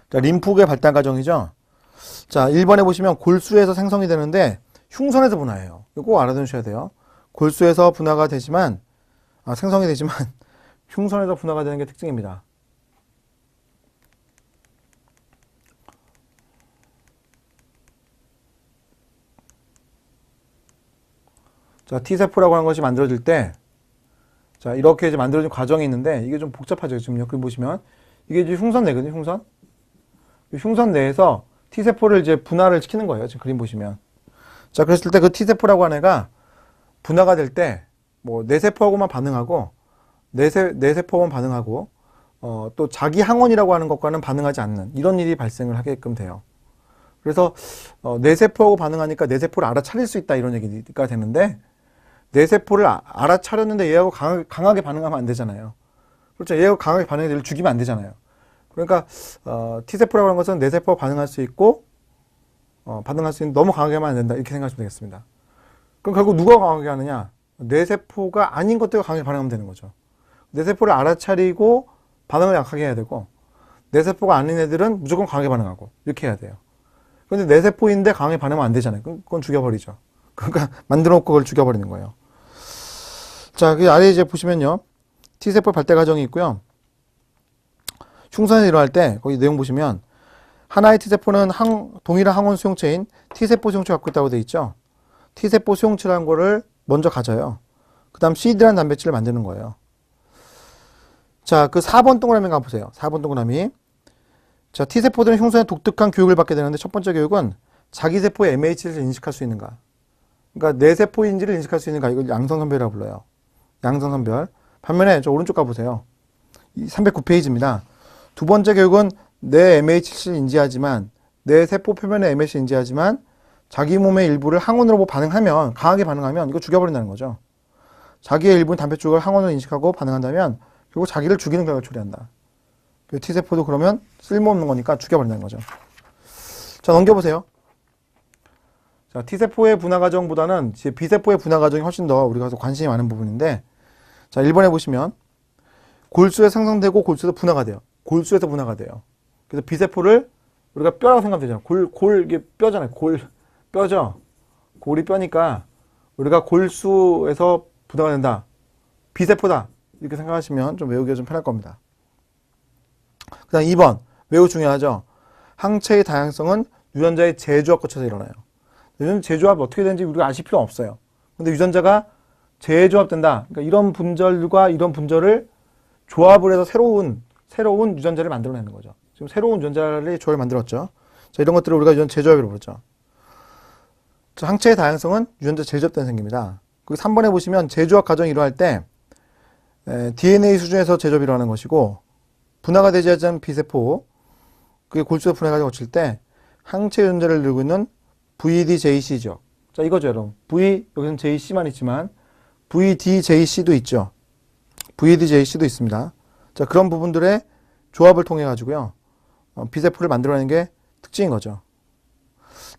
자, 림프구의 발달 과정이죠. 자, 1번에 보시면 골수에서 생성이 되는데 흉선에서 분화해요. 이거 꼭 알아두셔야 돼요. 골수에서 분화가 되지만 생성이 되지만 흉선에서 분화가 되는 게 특징입니다. 자, T세포라고 하는 것이 만들어질 때, 자, 이렇게 이제 만들어진 과정이 있는데, 이게 좀 복잡하죠. 지금 여기 보시면. 이게 이제 흉선 내거든요, 흉선. 흉선 내에서 T세포를 이제 분화를 시키는 거예요. 지금 그림 보시면. 자, 그랬을 때 그 T세포라고 하는 애가 분화가 될 때, 뭐, 뇌세포하고만 반응하고, 뇌세포만 반응하고, 또 자기 항원이라고 하는 것과는 반응하지 않는 이런 일이 발생을 하게끔 돼요. 그래서, 뇌세포하고 반응하니까 뇌세포를 알아차릴 수 있다 이런 얘기가 되는데, 뇌세포를 알아차렸는데 얘하고 강하게 반응하면 안 되잖아요. 그렇죠. 얘하고 강하게 반응해서 얘를 죽이면 안 되잖아요. 그러니까, T세포라고 하는 것은 뇌세포가 반응할 수 있고, 반응할 수 있는 너무 강하게 하면 안 된다. 이렇게 생각하시면 되겠습니다. 그럼 결국 누가 강하게 하느냐? 뇌세포가 아닌 것들과 강하게 반응하면 되는 거죠. 뇌세포를 알아차리고 반응을 약하게 해야 되고, 뇌세포가 아닌 애들은 무조건 강하게 반응하고, 이렇게 해야 돼요. 근데 뇌세포인데 강하게 반응하면 안 되잖아요. 그건 죽여버리죠. 그러니까 만들어 놓고 그걸 죽여버리는 거예요. 자, 그 아래 이제 보시면요. T세포 발달 과정이 있고요. 흉선이 일어날 때 거기 내용 보시면 하나의 T세포는 동일한 항원 수용체인 T세포 수용체를 갖고 있다고 되어 있죠. T세포 수용체라는 거를 먼저 가져요. 그 다음 CD라는 단백질을 만드는 거예요. 자, 그 4번 동그라미 가보세요. 4번 동그라미. 자, T세포들은 흉선에 독특한 교육을 받게 되는데 첫 번째 교육은 자기 세포의 MH를 인식할 수 있는가. 그러니까 내 세포인지를 인식할 수 있는가. 이걸 양성선별이라고 불러요. 양성선별. 반면에 저 오른쪽 가보세요. 309페이지입니다. 두 번째 교육은 내 MH를 인지하지만 내 세포 표면의 MH를 인지하지만 자기 몸의 일부를 항원으로 보고 반응하면 강하게 반응하면 이거 죽여버린다는 거죠. 자기의 일부는 단백질을 항원으로 인식하고 반응한다면 결국 자기를 죽이는 결과를 초래한다. T세포도 그러면 쓸모없는 거니까 죽여버린다는 거죠. 자, 넘겨보세요. 자, T세포의 분화 과정보다는 B세포의 분화 과정이 훨씬 더 우리가 관심이 많은 부분인데, 자, 1번에 보시면 골수에 생성되고 골수에서 분화가 돼요. 골수에서 분화가 돼요. 그래서 B세포를 우리가 뼈라고 생각하면 되잖아요. 이게 뼈잖아요. 뼈죠. 골이 뼈니까 우리가 골수에서 분화가 된다. 비세포다. 이렇게 생각하시면 좀 외우기가 좀 편할 겁니다. 그 다음 2번. 매우 중요하죠. 항체의 다양성은 유전자의 재조합 거쳐서 일어나요. 유전자 재조합이 어떻게 되는지 우리가 아실 필요 없어요. 근데 유전자가 재조합된다. 그러니까 이런 분절과 이런 분절을 조합을 해서 새로운 유전자를 만들어내는 거죠. 지금 새로운 유전자를 조합을 만들었죠. 자, 이런 것들을 우리가 유전자 재조합이라고 부르죠. 자, 항체의 다양성은 유전자 재조합 때문에 생깁니다. 그 3번에 보시면 재조합 과정이 일어날 때 DNA 수준에서 재조합이 일어나는 것이고 분화가 되지 않은 비세포 그게 골수에 분해가 거칠 때 항체 유전자를 이루고 있는 VDJC 지역. 자, 이거죠, 여러분. 여기는 JC만 있지만 VDJC도 있죠. VDJC도 있습니다. 자, 그런 부분들의 조합을 통해 가지고요. 비세포를 만들어내는 게 특징인 거죠.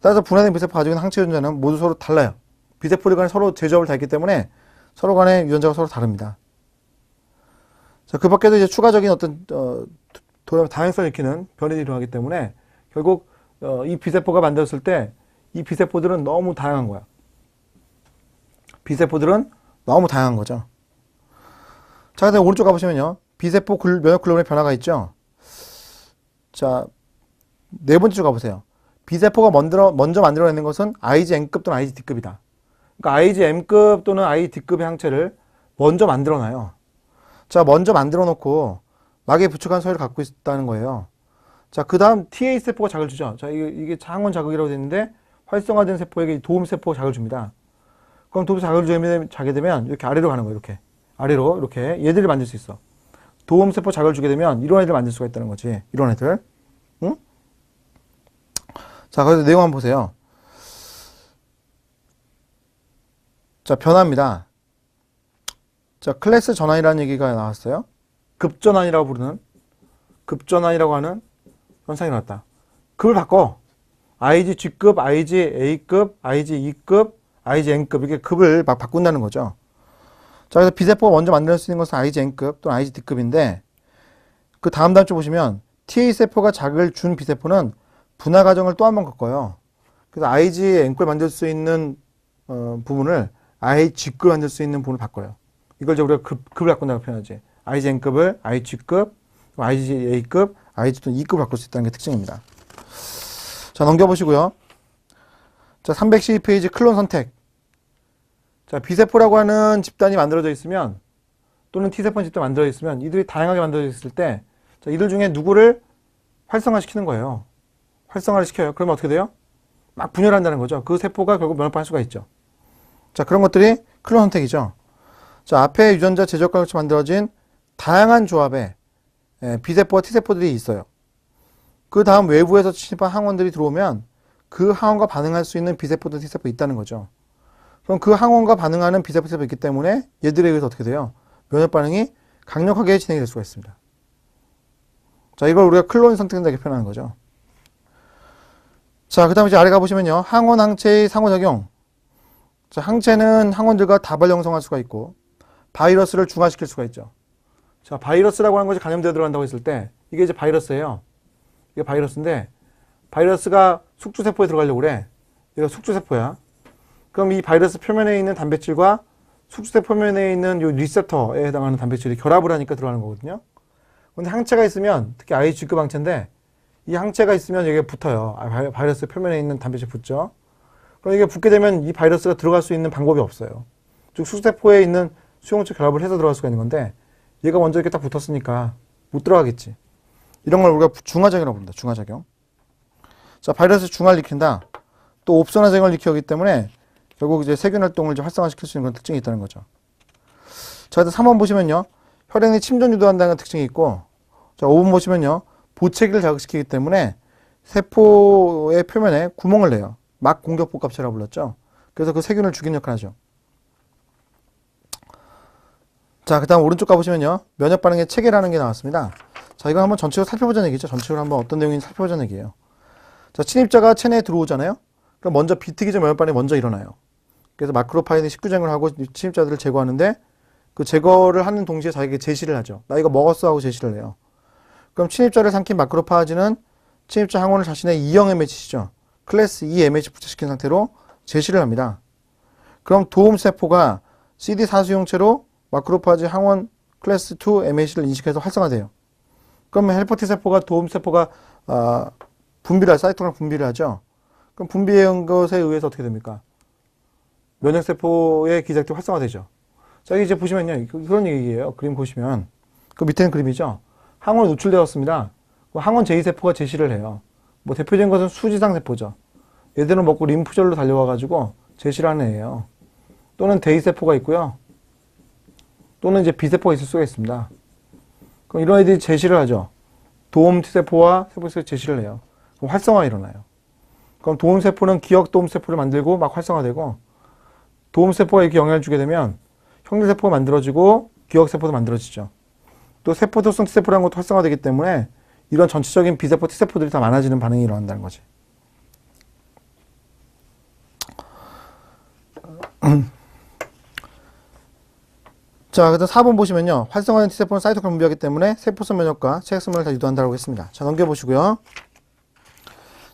따라서 분해된 비세포 가지고 있는 항체 유전자는 모두 서로 달라요. 비세포들 간에 서로 재조합을 다 했기 때문에 서로 간의 유전자가 서로 다릅니다. 자, 그 밖에도 이제 추가적인 어떤 다양성을 일으키는 변이들이 일어나기 때문에 결국 이 비세포가 만들었을 때 이 비세포들은 너무 다양한 거야. 비세포들은 너무 다양한 거죠. 자, 그다음에 오른쪽 가보시면요. 비세포 면역 글로본의 변화가 있죠. 자, 네 번째 줄 가보세요. 비세포가 먼저 만들어내는 것은 IgM급 또는 IgD급이다. 그러니까 IgM급 또는 IgD급의 항체를 먼저 만들어놔요. 자, 먼저 만들어 놓고 막에 부착한 서열을 갖고 있다는 거예요. 자, 그 다음 TA세포가 자극을 주죠. 자, 이게 항원 자극이라고 되어 있는데 활성화된 세포에게 도움세포가 자극을 줍니다. 그럼 도움 자극을 주게 되면 이렇게 아래로 가는 거예요. 이렇게. 아래로 이렇게 얘들을 만들 수 있어. 도움세포 자극을 주게 되면 이런 애들 만들 수가 있다는 거지. 이런 애들. 응? 자, 그래서 내용 한번 보세요. 자, 변화입니다. 자, 클래스 전환이라는 얘기가 나왔어요. 급전환이라고 급전환이라고 하는 현상이 나왔다. 급을 바꿔. IgG급, IgA급, IgE급, IgN급 이렇게 급을 막 바꾼다는 거죠. 자, 그래서 비세포가 먼저 만들 수 있는 것은 IgN급 또는 IgD급인데 그 다음 줄 보시면 TA세포가 자극을 준 비세포는 분화 과정을 또 한 번 겪어요. 그래서 IgN급을 만들 수 있는 부분을 IgG급을 만들 수 있는 부분을 바꿔요. 이걸 이제 우리가 급을 바꾼다고 표현하지. IgN급을 IgG급, IgA급, IG 또는 E급을 바꿀 수 있다는 게 특징입니다. 자, 넘겨보시고요. 자, 312페이지 클론 선택. 자, B세포라고 하는 집단이 만들어져 있으면 또는 T세포 집단이 만들어져 있으면 이들이 다양하게 만들어져 있을 때 자, 이들 중에 누구를 활성화시키는 거예요. 활성화를 시켜요. 그러면 어떻게 돼요? 막 분열을 한다는 거죠. 그 세포가 결국 면역할 수가 있죠. 자, 그런 것들이 클론 선택이죠. 자, 앞에 유전자 제적과 같이 만들어진 다양한 조합의 B세포와 T세포들이 있어요. 그 다음 외부에서 침입한 항원들이 들어오면 그 항원과 반응할 수 있는 B세포도 T세포가 있다는 거죠. 그럼 그 항원과 반응하는 B세포, T세포가 있기 때문에 얘들에 의해서 어떻게 돼요? 면역 반응이 강력하게 진행이 될 수가 있습니다. 자, 이걸 우리가 클론이 선택된다 이렇게 표현하는 거죠. 자, 그 다음에 이제 아래 가보시면요. 항원, 항체의 상호작용. 자, 항체는 항원들과 다발 형성할 수가 있고 바이러스를 중화시킬 수가 있죠. 자, 바이러스라고 하는 것이 감염되어 들어간다고 했을 때 이게 이제 바이러스예요. 이게 바이러스인데 바이러스가 숙주세포에 들어가려고 그래. 얘가 숙주세포야. 그럼 이 바이러스 표면에 있는 단백질과 숙주세포 표면에 있는 요 리셉터에 해당하는 단백질이 결합을 하니까 들어가는 거거든요. 근데 항체가 있으면 특히 IgG급 항체인데 이 항체가 있으면 여기에 붙어요. 바이러스 표면에 있는 단백질 붙죠. 그럼 이게 붙게 되면 이 바이러스가 들어갈 수 있는 방법이 없어요. 즉 숙주세포에 있는 수용체 결합을 해서 들어갈 수가 있는 건데 얘가 먼저 이렇게 딱 붙었으니까 못 들어가겠지. 이런 걸 우리가 중화작용이라고 부릅니다. 중화작용. 자, 바이러스 중화를 일으킨다. 또 옵선화 작용을 일으키기 때문에 결국 이제 세균 활동을 이제 활성화시킬 수 있는 그런 특징이 있다는 거죠. 자, 3번 보시면요. 혈액이 침전 유도한다는 특징이 있고, 자, 5번 보시면요. 보채기를 자극시키기 때문에 세포의 표면에 구멍을 내요. 막 공격 복합체라고 불렀죠. 그래서 그 세균을 죽이는 역할을 하죠. 자, 그 다음 오른쪽 가보시면요. 면역 반응의 체계라는 게 나왔습니다. 자, 이거 한번 전체적으로 살펴보자는 얘기죠. 전체적으로 한번 어떤 내용인지 살펴보자는 얘기예요. 자, 침입자가 체내에 들어오잖아요. 그럼 먼저 비트기 전 면역 반응이 먼저 일어나요. 그래서 마크로파이는 식구쟁을 하고 침입자들을 제거하는데 그 제거를 하는 동시에 자기에게 제시를 하죠. 나 이거 먹었어 하고 제시를 해요. 그럼 침입자를 삼킨 마크로파지는 침입자 항원을 자신의 E형 MHC죠. 클래스 E MH 부착시킨 상태로 제시를 합니다. 그럼 도움세포가 CD4 수용체로 마크로파지 항원 클래스 2 MAC를 인식해서 활성화돼요. 그러면 헬퍼티 세포가 도움세포가 사이토크롬 분비를 하죠. 그럼 분비한 것에 의해서 어떻게 됩니까? 면역세포의 기작들이 활성화되죠. 자, 여기 이제 보시면요. 그런 얘기예요. 그림 보시면. 그 밑에는 그림이죠. 항원이 노출되었습니다. 항원 제2세포가 제시를 해요. 뭐 대표적인 것은 수지상세포죠. 얘들은 먹고 림프절로 달려와가지고 제시를 하는 애예요. 또는 대이세포가 있고요. 또는 이제 B세포가 있을 수가 있습니다. 그럼 이런 애들이 제시를 하죠. 도움세포와 세포에서 제시를 해요. 그럼 활성화가 일어나요. 그럼 도움세포는 기억도움세포를 만들고 막 활성화되고, 도움세포가 이렇게 영향을 주게 되면 형질세포가 만들어지고 기억세포도 만들어지죠. 또 세포도성 T세포라는 것도 활성화되기 때문에 이런 전체적인 B세포, T세포들이 다 많아지는 반응이 일어난다는 거지. 자, 그다음 4번 보시면요. 활성화된 T세포는 사이토크롬 분비하기 때문에 세포성 면역과 체액성 면역을 다 유도한다고 했습니다. 자, 넘겨보시고요.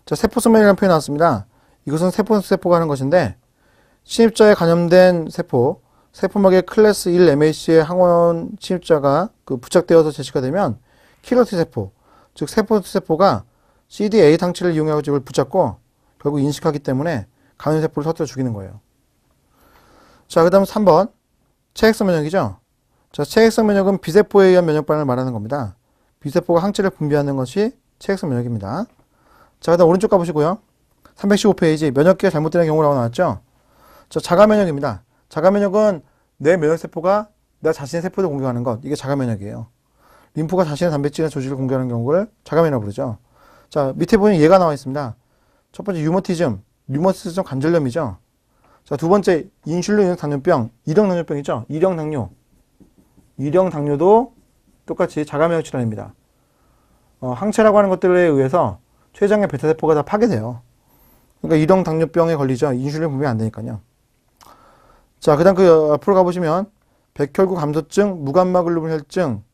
자, 세포성 면역이라는 표현이 나왔습니다. 이것은 세포가 하는 것인데, 침입자에 감염된 세포막에 클래스 1 MAC의 항원 침입자가 부착되어서 제시가 되면 킬러 T세포, 즉 세포 T세포가 CD8 항체를 이용하고 이걸 붙잡고 결국 인식하기 때문에 감염세포를 터뜨려 죽이는 거예요. 자, 그 다음 3번. 체액성 면역이죠. 자, 체액성 면역은 B세포에 의한 면역 반응을 말하는 겁니다. B세포가 항체를 분비하는 것이 체액성 면역입니다. 자, 그 다음 오른쪽 가보시고요. 315페이지. 면역기가 잘못되는 경우라고 나왔죠. 자, 자가면역입니다. 자가면역은 내 면역세포가 내 자신의 세포를 공격하는 것. 이게 자가면역이에요. 림프가 자신의 단백질이나 조직을 공격하는 경우를 자가면역이라고 부르죠. 자, 밑에 보면 예가 나와 있습니다. 첫 번째 유머티즘, 류머티즘 관절염이죠. 자, 두 번째 인슐린 유형 당뇨병, 일형 당뇨병이죠. 일형 당뇨도 똑같이 자가면역 질환입니다. 항체라고 하는 것들에 의해서 췌장의 베타세포가 다 파괴돼요. 그러니까 일형 당뇨병에 걸리죠. 인슐린 분비가 안 되니까요. 자, 그 다음 앞으로 가보시면 백혈구 감소증, 무감마글로불 혈증,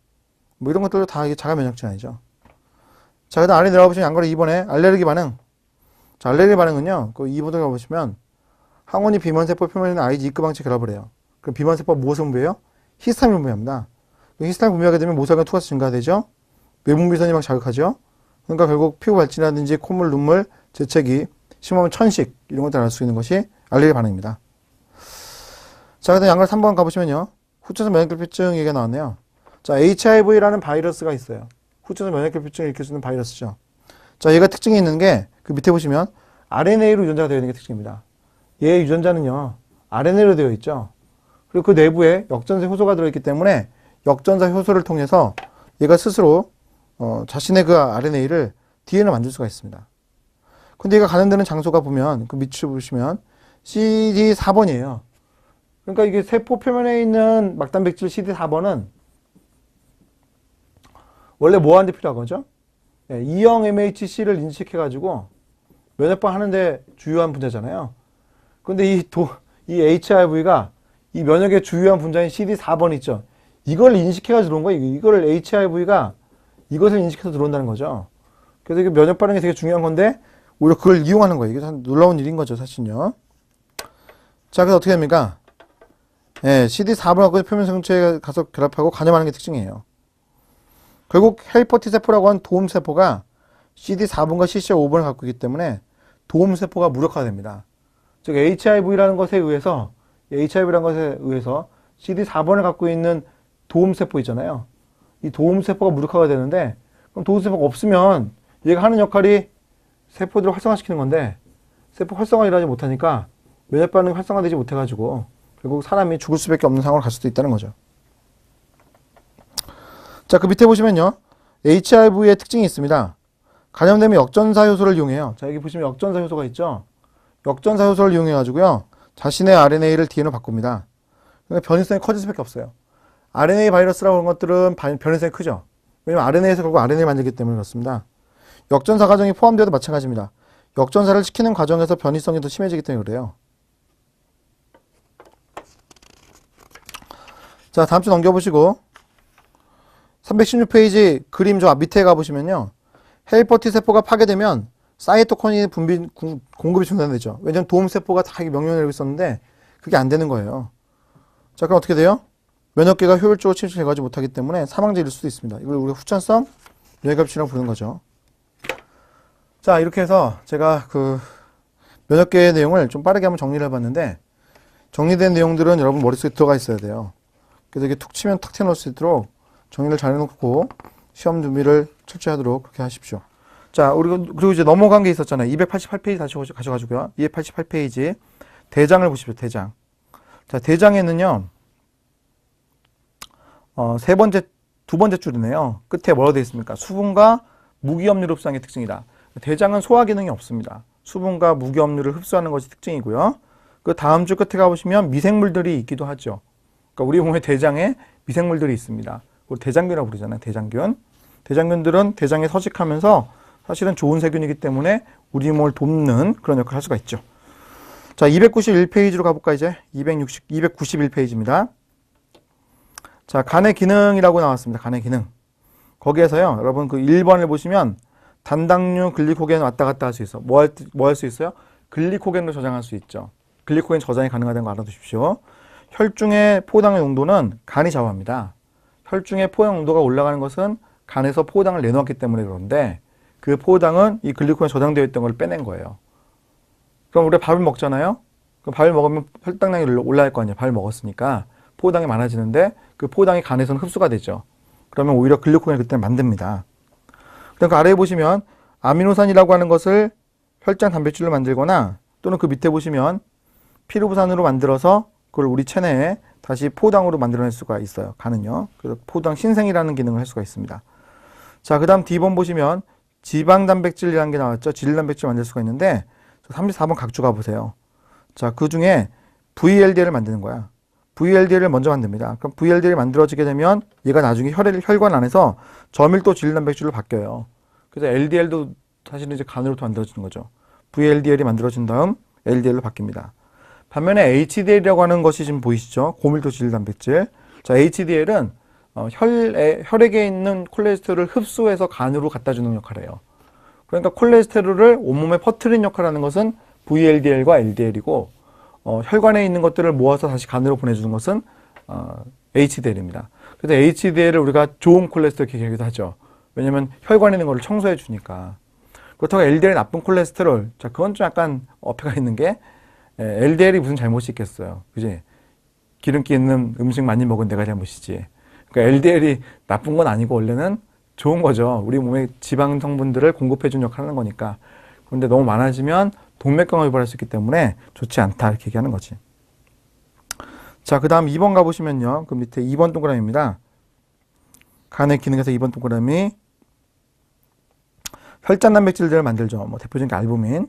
뭐 이런 것들도 다 이게 자가면역 질환이죠. 자, 그 다음 아래 내려가 보시면 양거리 2번에 알레르기 반응. 자, 알레르기 반응은요, 그 2번에 가보시면 항원이 비만세포 표면에 있는 IgE 방체 결합을 해요. 그럼 비만세포가 무엇을 분비해요? 히스타민 분비합니다. 히스타민 분비하게 되면 모세혈관 투과수 증가되죠. 외분비선이 막 자극하죠. 그러니까 결국 피부 발진이라든지 콧물, 눈물, 재채기, 심하면 천식 이런 것들 알 수 있는 것이 알레르기 반응입니다. 자, 그다음 양걸 3번 가보시면요. 후천성 면역결핍증 얘기가 나왔네요. 자, HIV라는 바이러스가 있어요. 후천성 면역결핍증을 일으킬 수 있는 바이러스죠. 자, 얘가 특징이 있는 게 그 밑에 보시면 RNA로 유전자가 되어 있는 게 특징입니다. 얘의 유전자는요, RNA로 되어 있죠. 그리고 그 내부에 역전사 효소가 들어있기 때문에 역전사 효소를 통해서 얘가 스스로 자신의 그 RNA를 DNA로 만들 수가 있습니다. 근데 얘가 감염되는 장소가 보면 그 밑에 보시면 CD4번이에요. 그러니까 이게 세포 표면에 있는 막단백질 CD4번은 원래 뭐 하는데 필요한 거죠? 네, E형 MHC를 인식해가지고 면역방 하는데 주요한 분자잖아요. 근데 이 HIV가 이 면역의 주요한 분자인 CD4번 있죠. 이걸 인식해가지고 들어온 거예요. 이걸 HIV가 이것을 인식해서 들어온다는 거죠. 그래서 이게 면역 반응이 되게 중요한 건데 오히려 그걸 이용하는 거예요. 이게 참 놀라운 일인 거죠, 사실은요. 자, 그래서 어떻게 됩니까? 예, CD4번하고 표면 생체에 가서 결합하고 감염하는 게 특징이에요. 결국 헬퍼 T세포라고 하는 도움세포가 CD4번과 CCR5번을 갖고 있기 때문에 도움세포가 무력화됩니다. 즉 HIV라는 것에 의해서 CD4번을 갖고 있는 도움세포 있잖아요. 이 도움세포가 무력화가 되는데 그럼 도움세포가 없으면 얘가 하는 역할이 세포들을 활성화시키는 건데 세포 활성화 일하지 못하니까 면역 반응이 활성화되지 못해가지고 결국 사람이 죽을 수밖에 없는 상황으로 갈 수도 있다는 거죠. 자, 그 밑에 보시면요. HIV의 특징이 있습니다. 감염되면 역전사 효소를 이용해요. 자, 여기 보시면 역전사 효소가 있죠. 역전사 효소를 이용해가지고요. 자신의 RNA를 DNA로 바꿉니다. 그러니까 변이성이 커질 수밖에 없어요. RNA 바이러스라고 하는 것들은 변이성이 크죠. 왜냐면 RNA에서 결국 RNA를 만들기 때문에 그렇습니다. 역전사 과정이 포함되어도 마찬가지입니다. 역전사를 시키는 과정에서 변이성이 더 심해지기 때문에 그래요. 자, 다음 주 넘겨보시고 316페이지 그림 저 밑에 가보시면요. 헬퍼 T세포가 파괴되면 사이토키닌 공급이 중단되죠. 왜냐하면 도움세포가 다 명령을 내리고 있었는데 그게 안 되는 거예요. 자, 그럼 어떻게 돼요? 면역계가 효율적으로 침투해가지 못하기 때문에 사망제일 수도 있습니다. 이걸 우리가 후천성 뇌갑치라고 부르는 거죠. 자, 이렇게 해서 제가 그 면역계의 내용을 좀 빠르게 한번 정리를 해봤는데, 정리된 내용들은 여러분 머릿속에 들어가 있어야 돼요. 그래서 이게 툭 치면 탁 튀어나올 수 있도록 정리를 잘 해놓고 시험 준비를 철저히 하도록 그렇게 하십시오. 자, 그리고 이제 넘어간 게 있었잖아요. 288페이지 다시 가셔가지고요. 288페이지. 대장을 보십시오, 대장. 자, 대장에는요, 두 번째 줄이네요. 끝에 뭐라고 되어 있습니까? 수분과 무기압류 흡수하는 게 특징이다. 대장은 소화 기능이 없습니다. 수분과 무기압류를 흡수하는 것이 특징이고요. 그 다음 줄 끝에 가보시면 미생물들이 있기도 하죠. 그러니까 우리 몸의 대장에 미생물들이 있습니다. 그걸 대장균이라고 부르잖아요. 대장균. 대장균들은 대장에 서식하면서 사실은 좋은 세균이기 때문에 우리 몸을 돕는 그런 역할을 할 수가 있죠. 자, 291페이지로 가볼까 이제? 291페이지입니다. 자, 간의 기능이라고 나왔습니다. 간의 기능. 거기에서요, 여러분 그 1번을 보시면 단당류 글리코겐 왔다 갔다 할 수 있어. 뭐 할 수 있어요? 글리코겐으로 저장할 수 있죠. 글리코겐 저장이 가능하다는 거 알아두십시오. 혈중의 포당의 농도는 간이 좌우합니다. 혈중의 포당 농도가 올라가는 것은 간에서 포당을 내놓았기 때문에 그런데 그 포당은 이 글리코겐에 저장되어 있던 걸 빼낸 거예요. 그럼 우리가 밥을 먹잖아요. 그럼 밥을 먹으면 혈당량이 올라갈 거 아니에요. 밥을 먹었으니까 포당이 많아지는데 그 포당이 간에서는 흡수가 되죠. 그러면 오히려 글리코겐을 그때 만듭니다. 그다음 그 아래에 보시면 아미노산이라고 하는 것을 혈장 단백질로 만들거나 또는 그 밑에 보시면 피루부산으로 만들어서 그걸 우리 체내에 다시 포당으로 만들어낼 수가 있어요. 간은요. 그래서 포당 신생이라는 기능을 할 수가 있습니다. 자, 그 다음 D번 보시면 지방단백질이라는 게 나왔죠. 질단백질 만들 수가 있는데 34번 각주 가보세요. 자, 그 중에 VLDL을 만드는 거야. VLDL을 먼저 만듭니다. 그럼 VLDL이 만들어지게 되면 얘가 나중에 혈관 안에서 저밀도 질단백질로 바뀌어요. 그래서 LDL도 사실은 이제 간으로부터 만들어지는 거죠. VLDL이 만들어진 다음 LDL로 바뀝니다. 반면에 HDL이라고 하는 것이 지금 보이시죠? 고밀도 질단백질. 자, HDL은 혈액에 있는 콜레스테롤을 흡수해서 간으로 갖다 주는 역할을 해요. 그러니까 콜레스테롤을 온몸에 퍼뜨리는 역할을 하는 것은 VLDL과 LDL이고 혈관에 있는 것들을 모아서 다시 간으로 보내주는 것은 HDL입니다. 그래서 HDL을 우리가 좋은 콜레스테롤 이렇게 얘기도 하죠. 왜냐면 혈관에 있는 것을 청소해 주니까. 그렇다고 LDL이 나쁜 콜레스테롤, 자, 그건 좀 약간 어폐가 있는 게 LDL이 무슨 잘못이 있겠어요. 그지? 기름기 있는 음식 많이 먹은 내가 잘못이지. 그러니까 LDL이 나쁜 건 아니고 원래는 좋은 거죠. 우리 몸에 지방 성분들을 공급해 준 역할을 하는 거니까. 그런데 너무 많아지면 동맥경화 유발할 수 있기 때문에 좋지 않다 이렇게 얘기하는 거지. 자, 그 다음 2번 가보시면요. 그 밑에 2번 동그라미입니다. 간의 기능에서 2번 동그라미 혈장 단백질들을 만들죠. 뭐 대표적인 게 알부민.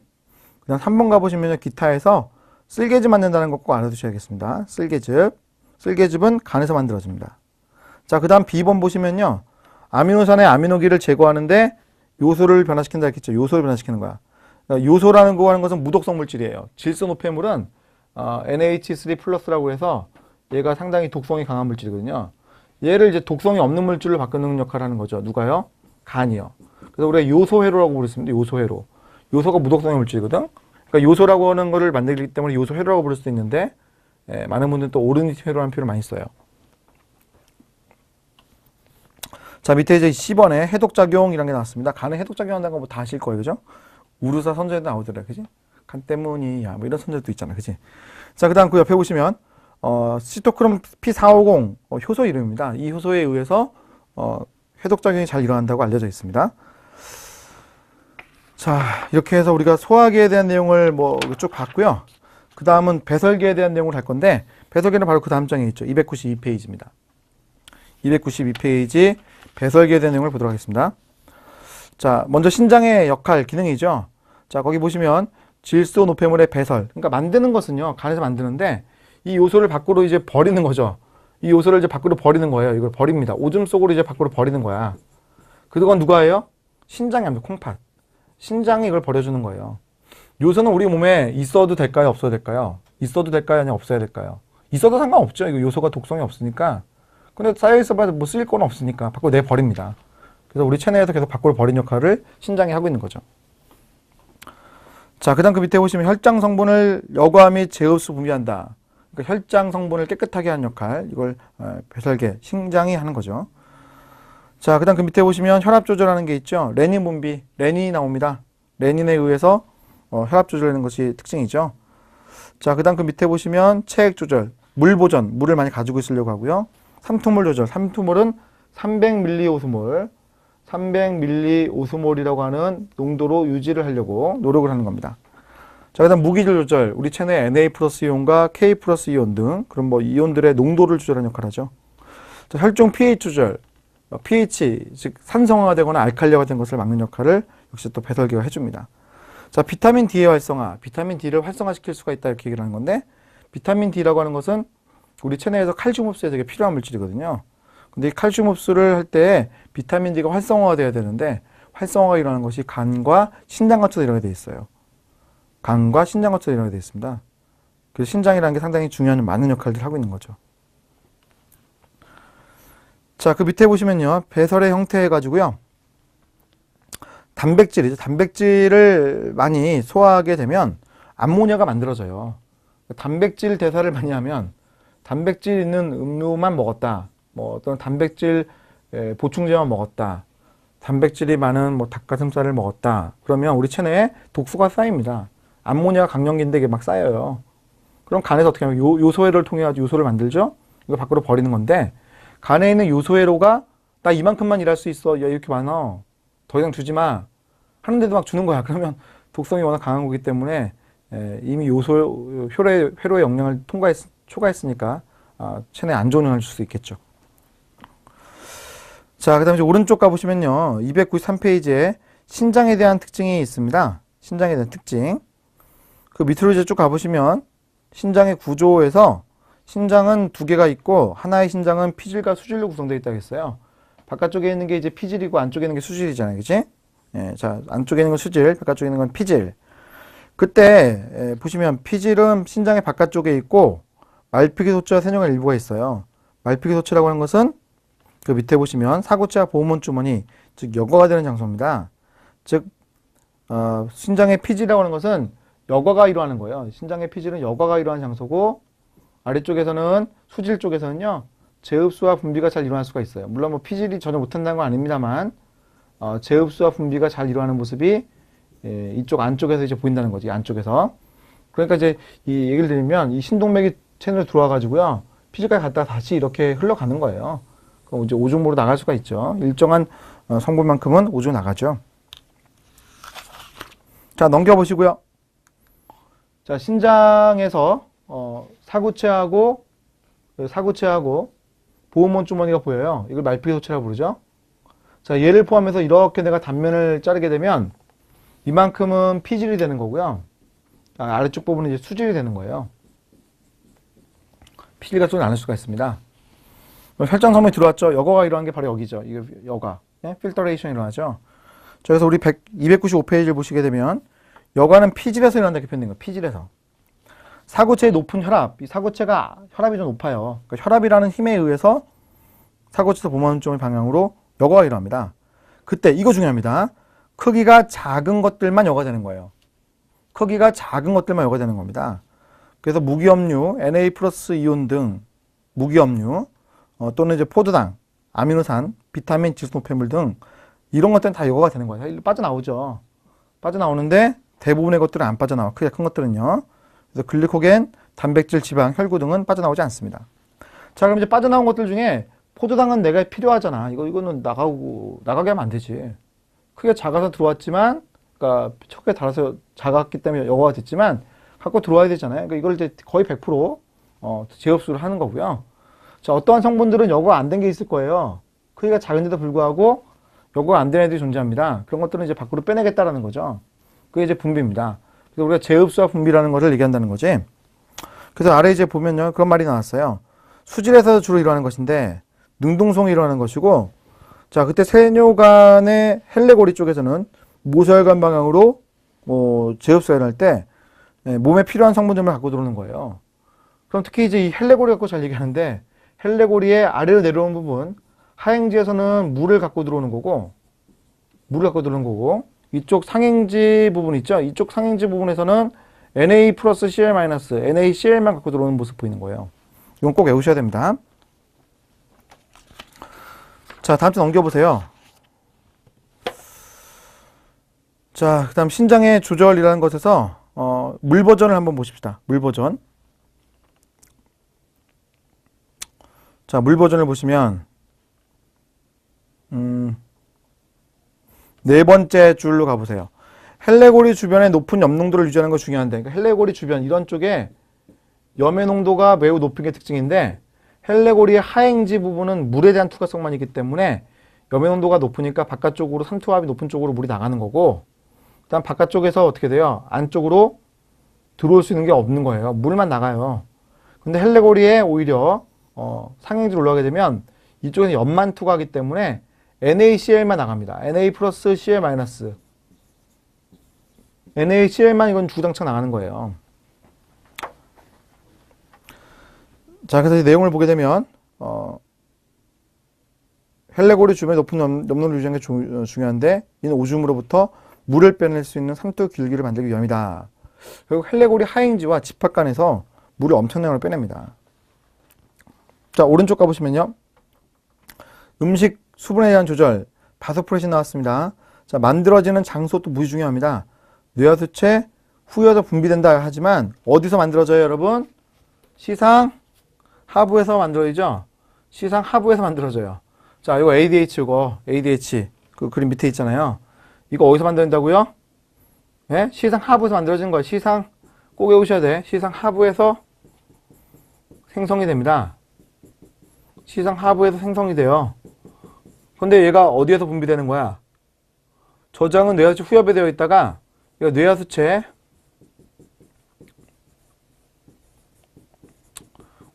그 다음 3번 가보시면요. 기타에서 쓸개즙 만든다는 거 꼭 알아두셔야겠습니다. 쓸개즙은 간에서 만들어집니다. 자, 그 다음 B번 보시면요. 아미노산의 아미노기를 제거하는데 요소를 변화시킨다 했겠죠. 요소를 변화시키는 거야. 그러니까 요소라는 거 하는 것은 무독성 물질이에요. 질소노폐물은 NH3 플러스라고 해서 얘가 상당히 독성이 강한 물질이거든요. 얘를 이제 독성이 없는 물질로 바꾸는 역할을 하는 거죠. 누가요? 간이요. 그래서 우리가 요소회로라고 부르습니다. 요소회로. 요소가 무독성의 물질이거든. 그러니까 요소라고 하는 거를 만들기 때문에 요소회로라고 부를 수도 있는데 많은 분들은 또 오르니티회로라는 표현을 많이 써요. 자, 밑에 이제 10번에 해독작용이라는 게 나왔습니다. 간에 해독작용한다는 거 뭐 다 아실 거예요. 그죠? 우르사 선전에 나오더라. 그지? 간 때문이야. 뭐 이런 선전도 있잖아. 그지? 자, 그 다음 그 옆에 보시면, 시토크롬 P450 효소 이름입니다. 이 효소에 의해서, 해독작용이 잘 일어난다고 알려져 있습니다. 자, 이렇게 해서 우리가 소화기에 대한 내용을 뭐 쭉 봤고요. 그 다음은 배설기에 대한 내용을 할 건데, 배설기는 바로 그 다음 장에 있죠. 292페이지입니다. 292페이지 배설기에 대한 내용을 보도록 하겠습니다. 자, 먼저 신장의 역할, 기능이죠. 자, 거기 보시면 질소 노폐물의 배설. 그러니까 만드는 것은요, 간에서 만드는데 이 요소를 밖으로 이제 버리는 거죠. 이 요소를 이제 밖으로 버리는 거예요. 이걸 버립니다. 오줌 속으로 이제 밖으로 버리는 거야. 그건 누가 해요? 신장이 합니다. 콩팥. 신장이 이걸 버려주는 거예요. 요소는 우리 몸에 있어도 될까요? 없어도 될까요? 있어도 될까요? 아니면 없어야 될까요? 있어도 상관없죠. 이거 요소가 독성이 없으니까. 근데 쌓여있어봐도 뭐 쓸 건 없으니까 밖으로 내버립니다. 그래서 우리 체내에서 계속 밖으로 버린 역할을 신장이 하고 있는 거죠. 자, 그 다음 그 밑에 보시면 혈장 성분을 여과 및 제흡수 분비한다. 그러니까 혈장 성분을 깨끗하게 하는 역할, 이걸 배설계, 신장이 하는 거죠. 자, 그 다음 그 밑에 보시면 혈압 조절하는 게 있죠. 레닌 분비, 레닌이 나옵니다. 레닌에 의해서 혈압 조절하는 것이 특징이죠. 자, 그 다음 그 밑에 보시면 체액 조절, 물 보전, 물을 많이 가지고 있으려고 하고요. 삼투몰 조절, 삼투몰은 300ml 오스몰, 300ml 오스몰이라고 하는 농도로 유지를 하려고 노력을 하는 겁니다. 자, 그 다음 무기질 조절, 우리 체내 Na 플러스 이온과 K 플러스 이온 등 그런 뭐 이온들의 농도를 조절하는 역할을 하죠. 자, 혈중 pH 조절, pH, 즉 산성화가 되거나 알칼리화가 된 것을 막는 역할을 역시 또 배설계가 해줍니다. 자, 비타민 D의 활성화, 비타민 D를 활성화시킬 수가 있다 이렇게 얘기를 하는 건데, 비타민 D라고 하는 것은 우리 체내에서 칼슘 흡수에 되게 필요한 물질이거든요. 근데 이 칼슘 흡수를 할 때 비타민 D가 활성화가 돼야 되는데, 활성화가 일어나는 것이 간과 신장 거쳐서 일어나게 돼 있어요. 간과 신장 거쳐서 일어나게 돼 있습니다. 그래서 신장이라는 게 상당히 중요한 많은 역할들을 하고 있는 거죠. 자, 그 밑에 보시면요, 배설의 형태 해가지고요, 단백질이죠. 단백질을 많이 소화하게 되면 암모니아가 만들어져요. 단백질 대사를 많이 하면 단백질 있는 음료만 먹었다, 뭐 어떤 단백질 보충제만 먹었다, 단백질이 많은 뭐 닭가슴살을 먹었다, 그러면 우리 체내에 독소가 쌓입니다. 암모니아가 강력인데 이게 막 쌓여요. 그럼 간에서 어떻게 하면 요소회로를 통해 가지고 요소를 만들죠. 이거 밖으로 버리는 건데, 간에 있는 요소회로가 나 이만큼만 일할 수 있어, 야 이렇게 많아, 더 이상 주지 마 하는데도 막 주는 거야. 그러면 독성이 워낙 강한 거기 때문에 이미 요소 회로의 영역을 초과했으니까 체내에 안 좋은 영향을 줄 수 있겠죠. 자, 그 다음에 이제 오른쪽 가보시면요, 293페이지에 신장에 대한 특징이 있습니다. 신장에 대한 특징. 그 밑으로 이제 쭉 가보시면 신장의 구조에서 신장은 두 개가 있고, 하나의 신장은 피질과 수질로 구성되어 있다고 했어요. 바깥쪽에 있는 게 이제 피질이고 안쪽에 있는 게 수질이잖아요. 그치? 예, 자, 안쪽에 있는 건 수질, 바깥쪽에 있는 건 피질. 그때 보시면 피질은 신장의 바깥쪽에 있고, 말피기 소치와 세뇨관 일부가 있어요. 말피기 소치라고 하는 것은 그 밑에 보시면 사구체와 보호문 주머니, 즉 여과가 되는 장소입니다. 즉 신장의 피질이라고 하는 것은 여과가 일어나는 거예요. 신장의 피질은 여과가 일어나는 장소고, 아래쪽에서는 수질 쪽에서는요, 제흡수와 분비가 잘 일어날 수가 있어요. 물론 뭐 피질이 전혀 못한다는 건 아닙니다만, 제흡수와 분비가 잘 일어나는 모습이 이쪽 안쪽에서 이제 보인다는 거지, 안쪽에서. 그러니까 이제 이 얘기를 드리면, 이 신동맥이 체내로 들어와 가지고요, 피질까지 갔다가 다시 이렇게 흘러가는 거예요. 그럼 이제 오줌으로 나갈 수가 있죠. 일정한 성분만큼은 오줌 나가죠. 자, 넘겨보시고요. 자, 신장에서 사구체하고 보호문 주머니가 보여요. 이걸 말피기 소체라고 부르죠. 자, 얘를 포함해서 이렇게 내가 단면을 자르게 되면 이만큼은 피질이 되는 거고요. 아래쪽 부분은 이제 수질이 되는 거예요. 피질과 좀 나눌 수가 있습니다. 혈장 성분이 들어왔죠. 여과가 일어나는 게 바로 여기죠. 이게 여과. 예? 필터레이션이 일어나죠. 자, 그래서 우리 295페이지를 보시게 되면 여과는 피질에서 일어난다 이렇게 표현된 거예요. 피질에서. 사구체의 높은 혈압. 이 사구체가 혈압이 좀 높아요. 그러니까 혈압이라는 힘에 의해서 사구체에서 보호문 주머니 방향으로 여과가 일어납니다. 그때 이거 중요합니다. 크기가 작은 것들만 여과되는 거예요. 크기가 작은 것들만 여과되는 겁니다. 그래서 무기염류, Na 플러스 이온 등 무기염류, 또는 이제 포도당, 아미노산, 비타민, 지수노폐물 등 이런 것들은 다 여과가 되는 거예요. 빠져나오죠. 빠져나오는데 대부분의 것들은 안 빠져나와. 크기가 큰 것들은요. 그래서 글리코겐, 단백질, 지방, 혈구 등은 빠져나오지 않습니다. 자, 그럼 이제 빠져나온 것들 중에 포도당은 내가 필요하잖아. 이거는 나가게 하면 안 되지. 크게 작아서 들어왔지만, 그러니까 척에 달아서 작았기 때문에 여과가 됐지만 갖고 들어와야 되잖아요. 그러니까 이걸 이제 거의 100% 재흡수를 하는 거고요. 자, 어떠한 성분들은 여과가 안 된 게 있을 거예요. 크기가 작은데도 불구하고 여과가 안 된 애들이 존재합니다. 그런 것들은 이제 밖으로 빼내겠다라는 거죠. 그게 이제 분비입니다. 그래서 우리가 재흡수와 분비라는 것을 얘기한다는 거지. 그래서 아래 이제 보면요, 그런 말이 나왔어요. 수질에서 주로 일어나는 것인데 능동성이 일어나는 것이고, 자, 그때 세뇨관의 헬레고리 쪽에서는 모세혈관 방향으로 재흡수가 일어날 때 몸에 필요한 성분들만 갖고 들어오는 거예요. 그럼 특히 이제 이 헬레고리 갖고 잘 얘기하는데, 헬레고리의 아래로 내려오는 부분, 하행지에서는 물을 갖고 들어오는 거고, 이쪽 상행지 부분 있죠? 이쪽 상행지 부분에서는 Na 플러스 Cl 마이너스 NaCl만 갖고 들어오는 모습 보이는 거예요. 이건 꼭 외우셔야 됩니다. 자, 다음 주 넘겨보세요. 자, 그 다음 신장의 조절이라는 것에서 물 버전을 한번 보십시다. 물 버전. 자, 물 버전을 보시면 네 번째 줄로 가보세요. 헬레고리 주변에 높은 염농도를 유지하는 거 중요한데, 그러니까 헬레고리 주변 이런 쪽에 염의 농도가 매우 높은 게 특징인데, 헬레고리의 하행지 부분은 물에 대한 투과성만 있기 때문에 염의 농도가 높으니까 바깥쪽으로 산투압이 높은 쪽으로 물이 나가는 거고, 그다음 바깥쪽에서 어떻게 돼요? 안쪽으로 들어올 수 있는 게 없는 거예요. 물만 나가요. 근데 헬레고리에 오히려 상행지로 올라가게 되면 이쪽에는 염만 투과하기 때문에 NaCl만 나갑니다. Na 플러스 Cl 마이너스 NaCl만 이건 주구장창 나가는 거예요. 자, 그래서 이 내용을 보게 되면 헬레고리 주변에 높은 염도를 유지하는 게 중요한데, 이는 오줌으로부터 물을 빼낼 수 있는 상투 길기를 만들기 위함이다. 결국 헬레고리 하행지와 집합간에서 물을 엄청난 걸 빼냅니다. 자, 오른쪽 가보시면요. 음식 수분에 대한 조절, 바소프레시 나왔습니다. 자, 만들어지는 장소도 무지 중요합니다. 뇌하수체 후여서 분비된다 하지만 어디서 만들어져요, 여러분? 시상 하부에서 만들어지죠? 시상 하부에서 만들어져요. 자, 이거 ADH 그 그림 밑에 있잖아요. 이거 어디서 만든다고요? 네? 시상 하부에서 만들어지는 거예요. 시상 꼭 외우셔야 돼. 시상 하부에서 생성이 됩니다. 시상 하부에서 생성이 돼요. 근데 얘가 어디에서 분비되는 거야? 저장은 뇌하수체 후엽에 되어 있다가 이거 뇌하수체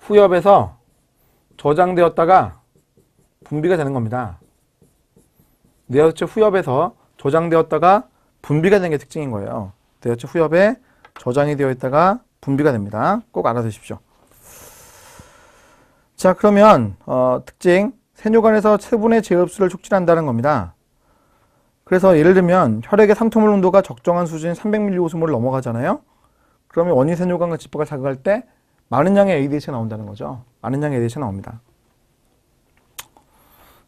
후엽에서 저장되었다가 분비가 되는 겁니다. 뇌하수체 후엽에서 저장되었다가 분비가 되는 게 특징인 거예요. 뇌하수체 후엽에 저장이 되어 있다가 분비가 됩니다. 꼭 알아두십시오. 자, 그러면 특징 세뇨관에서 체분의 재흡수를 촉진한다는 겁니다. 그래서 예를 들면 혈액의 산토물 농도가 적정한 수준인 300ml 오스몰을 넘어가잖아요. 그러면 원인 세뇨관과 집합을 자극할 때 많은 양의 ADH가 나온다는 거죠. 많은 양의 ADH가 나옵니다.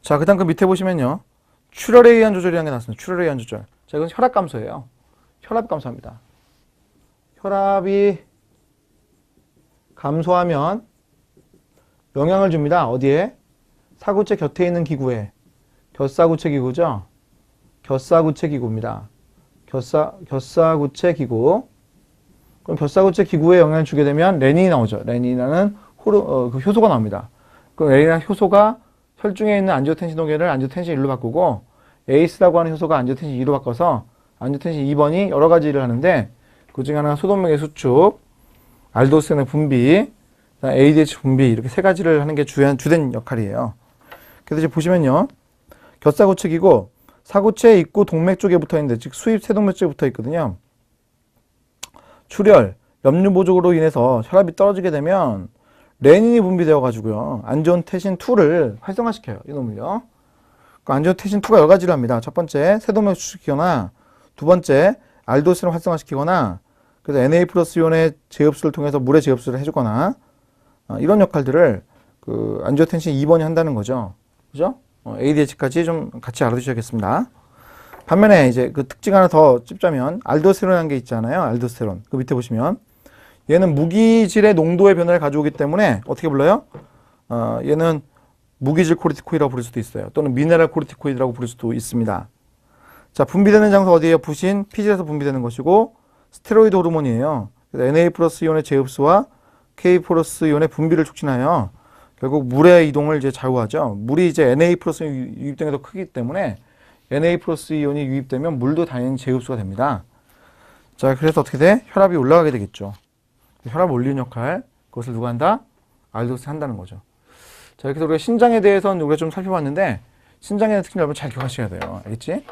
자, 그 다음 그 밑에 보시면요. 출혈에 의한 조절이라는 게 나왔습니다. 출혈에 의한 조절. 자, 이건 혈압 감소예요. 혈압 감소합니다. 혈압이 감소하면 영향을 줍니다. 어디에? 사구체 곁에 있는 기구에. 곁사구체 기구죠. 곁사구체 기구입니다. 곁사구체 기구. 그럼 곁사구체 기구에 영향을 주게 되면 레닌이 나오죠. 레닌이라는 그 효소가 나옵니다. 그 레닌이라는 효소가 혈중에 있는 안지오텐신 동계를 안지오텐신 1로 바꾸고 에이스라고 하는 효소가 안지오텐신 2로 바꿔서 안지오텐신 2번이 여러 가지 일을 하는데, 그 중에 하나가 소독맥의 수축, 알도스테론의 분비, ADH 분비, 이렇게 세 가지를 하는 게 주된 역할이에요. 그래서 이제 보시면요. 곁사구체기고 사구체 입구 동맥 쪽에 붙어 있는데, 즉 수입 세동맥 쪽에 붙어 있거든요. 출혈, 염류 부족으로 인해서 혈압이 떨어지게 되면 레닌이 분비되어 가지고요. 안지오텐신2를 활성화시켜요. 이놈을요. 그 안지오텐신2가 여러 가지를 합니다. 첫 번째, 세동맥 수축시키거나, 두 번째, 알도스테론을 활성화시키거나, 그래서 Na 플러스 이온의 재흡수를 통해서 물의 재흡수를 해주거나, 이런 역할들을 그 안지오텐신 2번이 한다는 거죠. 그죠? ADH까지 좀 같이 알아두셔야겠습니다. 반면에 이제 그 특징 하나 더 찝자면 알도스테론이라는 게 있잖아요. 알도스테론. 그 밑에 보시면 얘는 무기질의 농도의 변화를 가져오기 때문에 어떻게 불러요? 얘는 무기질 코르티코이드라고 부를 수도 있어요. 또는 미네랄 코르티코이드라고 부를 수도 있습니다. 자, 분비되는 장소 어디에요? 부신, 피질에서 분비되는 것이고 스테로이드 호르몬이에요. 그래서 Na 플러스 이온의 재흡수와 K 플러스 이온의 분비를 촉진하여 결국 물의 이동을 이제 좌우하죠. 물이 이제 Na 플러스 유입되는 게 더 크기 때문에 Na 플러스 이온이 유입되면 물도 당연히 재흡수가 됩니다. 자, 그래서 어떻게 돼? 혈압이 올라가게 되겠죠. 혈압 올리는 역할, 그것을 누가 한다? 알도스 한다는 거죠. 자, 이렇게 해서 우리가 신장에 대해서는 우리가 좀 살펴봤는데, 신장에 대한 특징을 여러분 잘 기억하셔야 돼요. 알겠지?